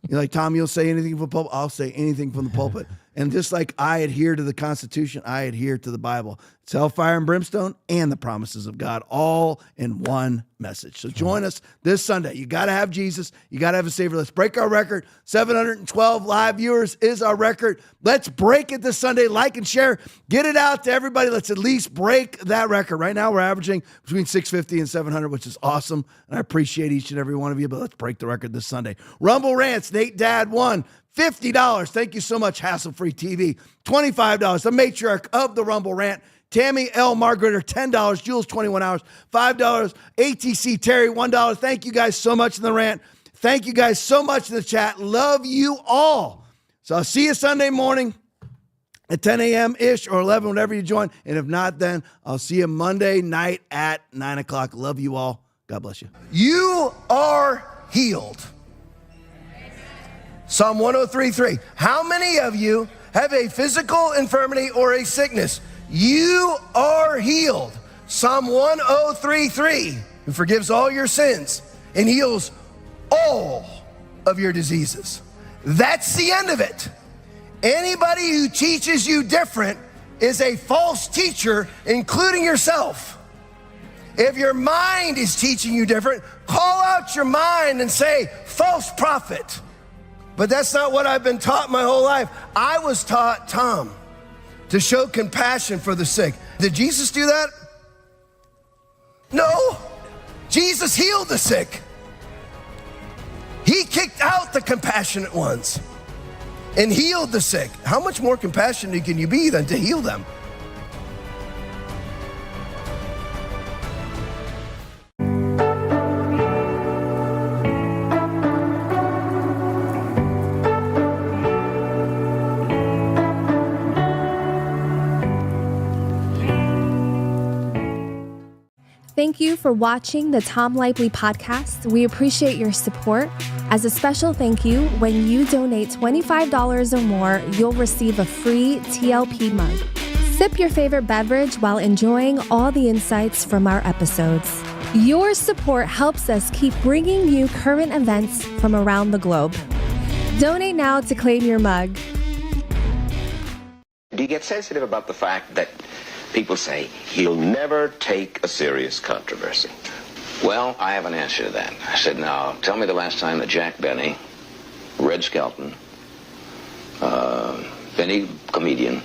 You're like, Tom, you'll say anything from the pulpit. I'll say anything from the pulpit. And just like I adhere to the Constitution, I adhere to the Bible. It's hellfire and brimstone and the promises of God, all in one message. So join us this Sunday. You got to have Jesus. You got to have a Savior. Let's break our record. 712 live viewers is our record. Let's break it this Sunday. Like and share. Get it out to everybody. Let's at least break that record. Right now, we're averaging between 650 and 700, which is awesome. And I appreciate each and every one of you, but let's break the record this Sunday. Rumble Rants, Nate Dad 1. $50. Thank you so much, Hassle-Free TV. $25. The matriarch of the Rumble Rant, Tammy L. Margaret, $10. Jules, 21 hours. $5. ATC Terry, $1. Thank you guys so much in the rant. Thank you guys so much in the chat. Love you all. So I'll see you Sunday morning at 10 a.m.-ish or 11, whenever you join. And if not, then I'll see you Monday night at 9 o'clock. Love you all. God bless you. You are healed. Psalm 103:3. How many of you have a physical infirmity or a sickness? You are healed. Psalm 103:3. Who forgives all your sins and heals all of your diseases. That's the end of it. Anybody who teaches you different is a false teacher, including yourself. If your mind is teaching you different, call out your mind and say, false prophet. But that's not what I've been taught my whole life. I was taught, Tom, to show compassion for the sick. Did Jesus do that? No. Jesus healed the sick. He kicked out the compassionate ones and healed the sick. How much more compassionate can you be than to heal them? Thank you for watching the Tom Laipply podcast. We appreciate your support. As a special thank you, when you donate $25 or more, you'll receive a free TLP mug. Sip your favorite beverage while enjoying all the insights from our episodes. Your support helps us keep bringing you current events from around the globe. Donate now to claim your mug. Do you get sensitive about the fact that people say, he'll never take a serious controversy? Well, I have an answer to that. I said, now, tell me the last time that Jack Benny, Red Skelton, any comedian,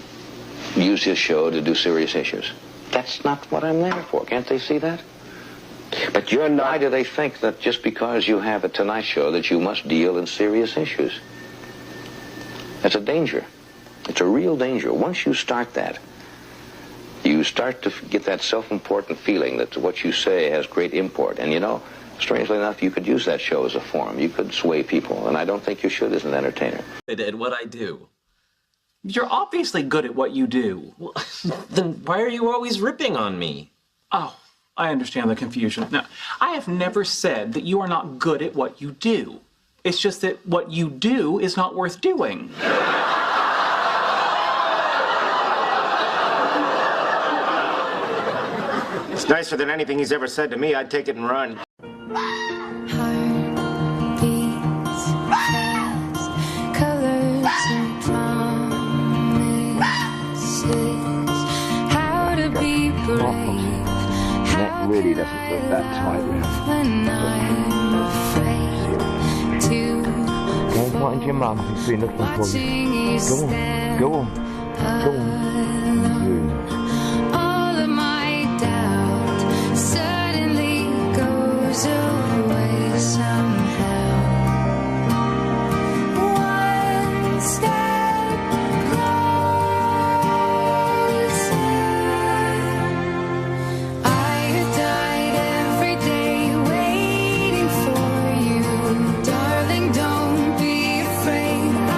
used his show to do serious issues. That's not what I'm there for. Can't they see that? But you're not... Why do they think that just because you have a Tonight Show that you must deal in serious issues? That's a danger. It's a real danger. Once you start that, you start to get that self-important feeling that what you say has great import. And you know, strangely enough, you could use that show as a forum. You could sway people, and I don't think you should as an entertainer. At what I do. You're obviously good at what you do. Well, then why are you always ripping on me? Oh, I understand the confusion. Now, I have never said that you are not good at what you do. It's just that what you do is not worth doing. It's nicer than anything he's ever said to me. I'd take it and run. That really doesn't look that tight. Go and find your mum who's been looking for you. Go on, go on, go on. All of my doubt suddenly goes away somehow. One step closer. I have died every day waiting for you. Darling, don't be afraid. I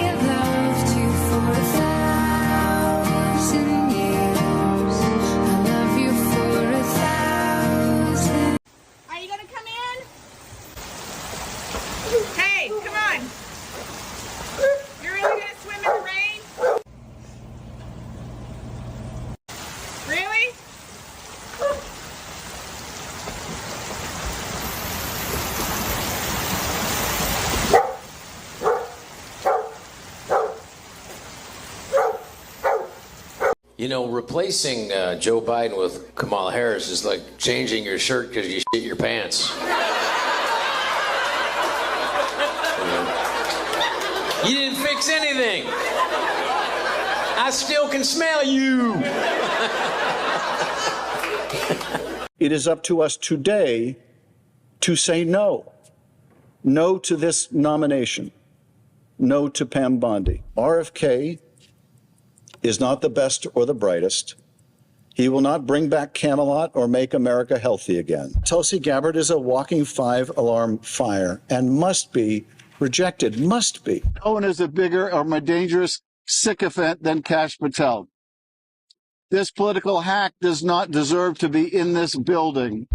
have loved you for 1,000 years. I love you for 1,000. Are you gonna come in? Hey, come on. You're really gonna swim in the rain? Really? You know, replacing Joe Biden with Kamala Harris is like changing your shirt because you shit your pants. You didn't fix anything. I still can smell you. It is up to us today to say no. No to this nomination. No to Pam Bondi. RFK is not the best or the brightest. He will not bring back Camelot or make America healthy again. Tulsi Gabbard is a walking 5-alarm fire and must be rejected, must be. No one is a bigger or more dangerous sycophant than Kash Patel. This political hack does not deserve to be in this building.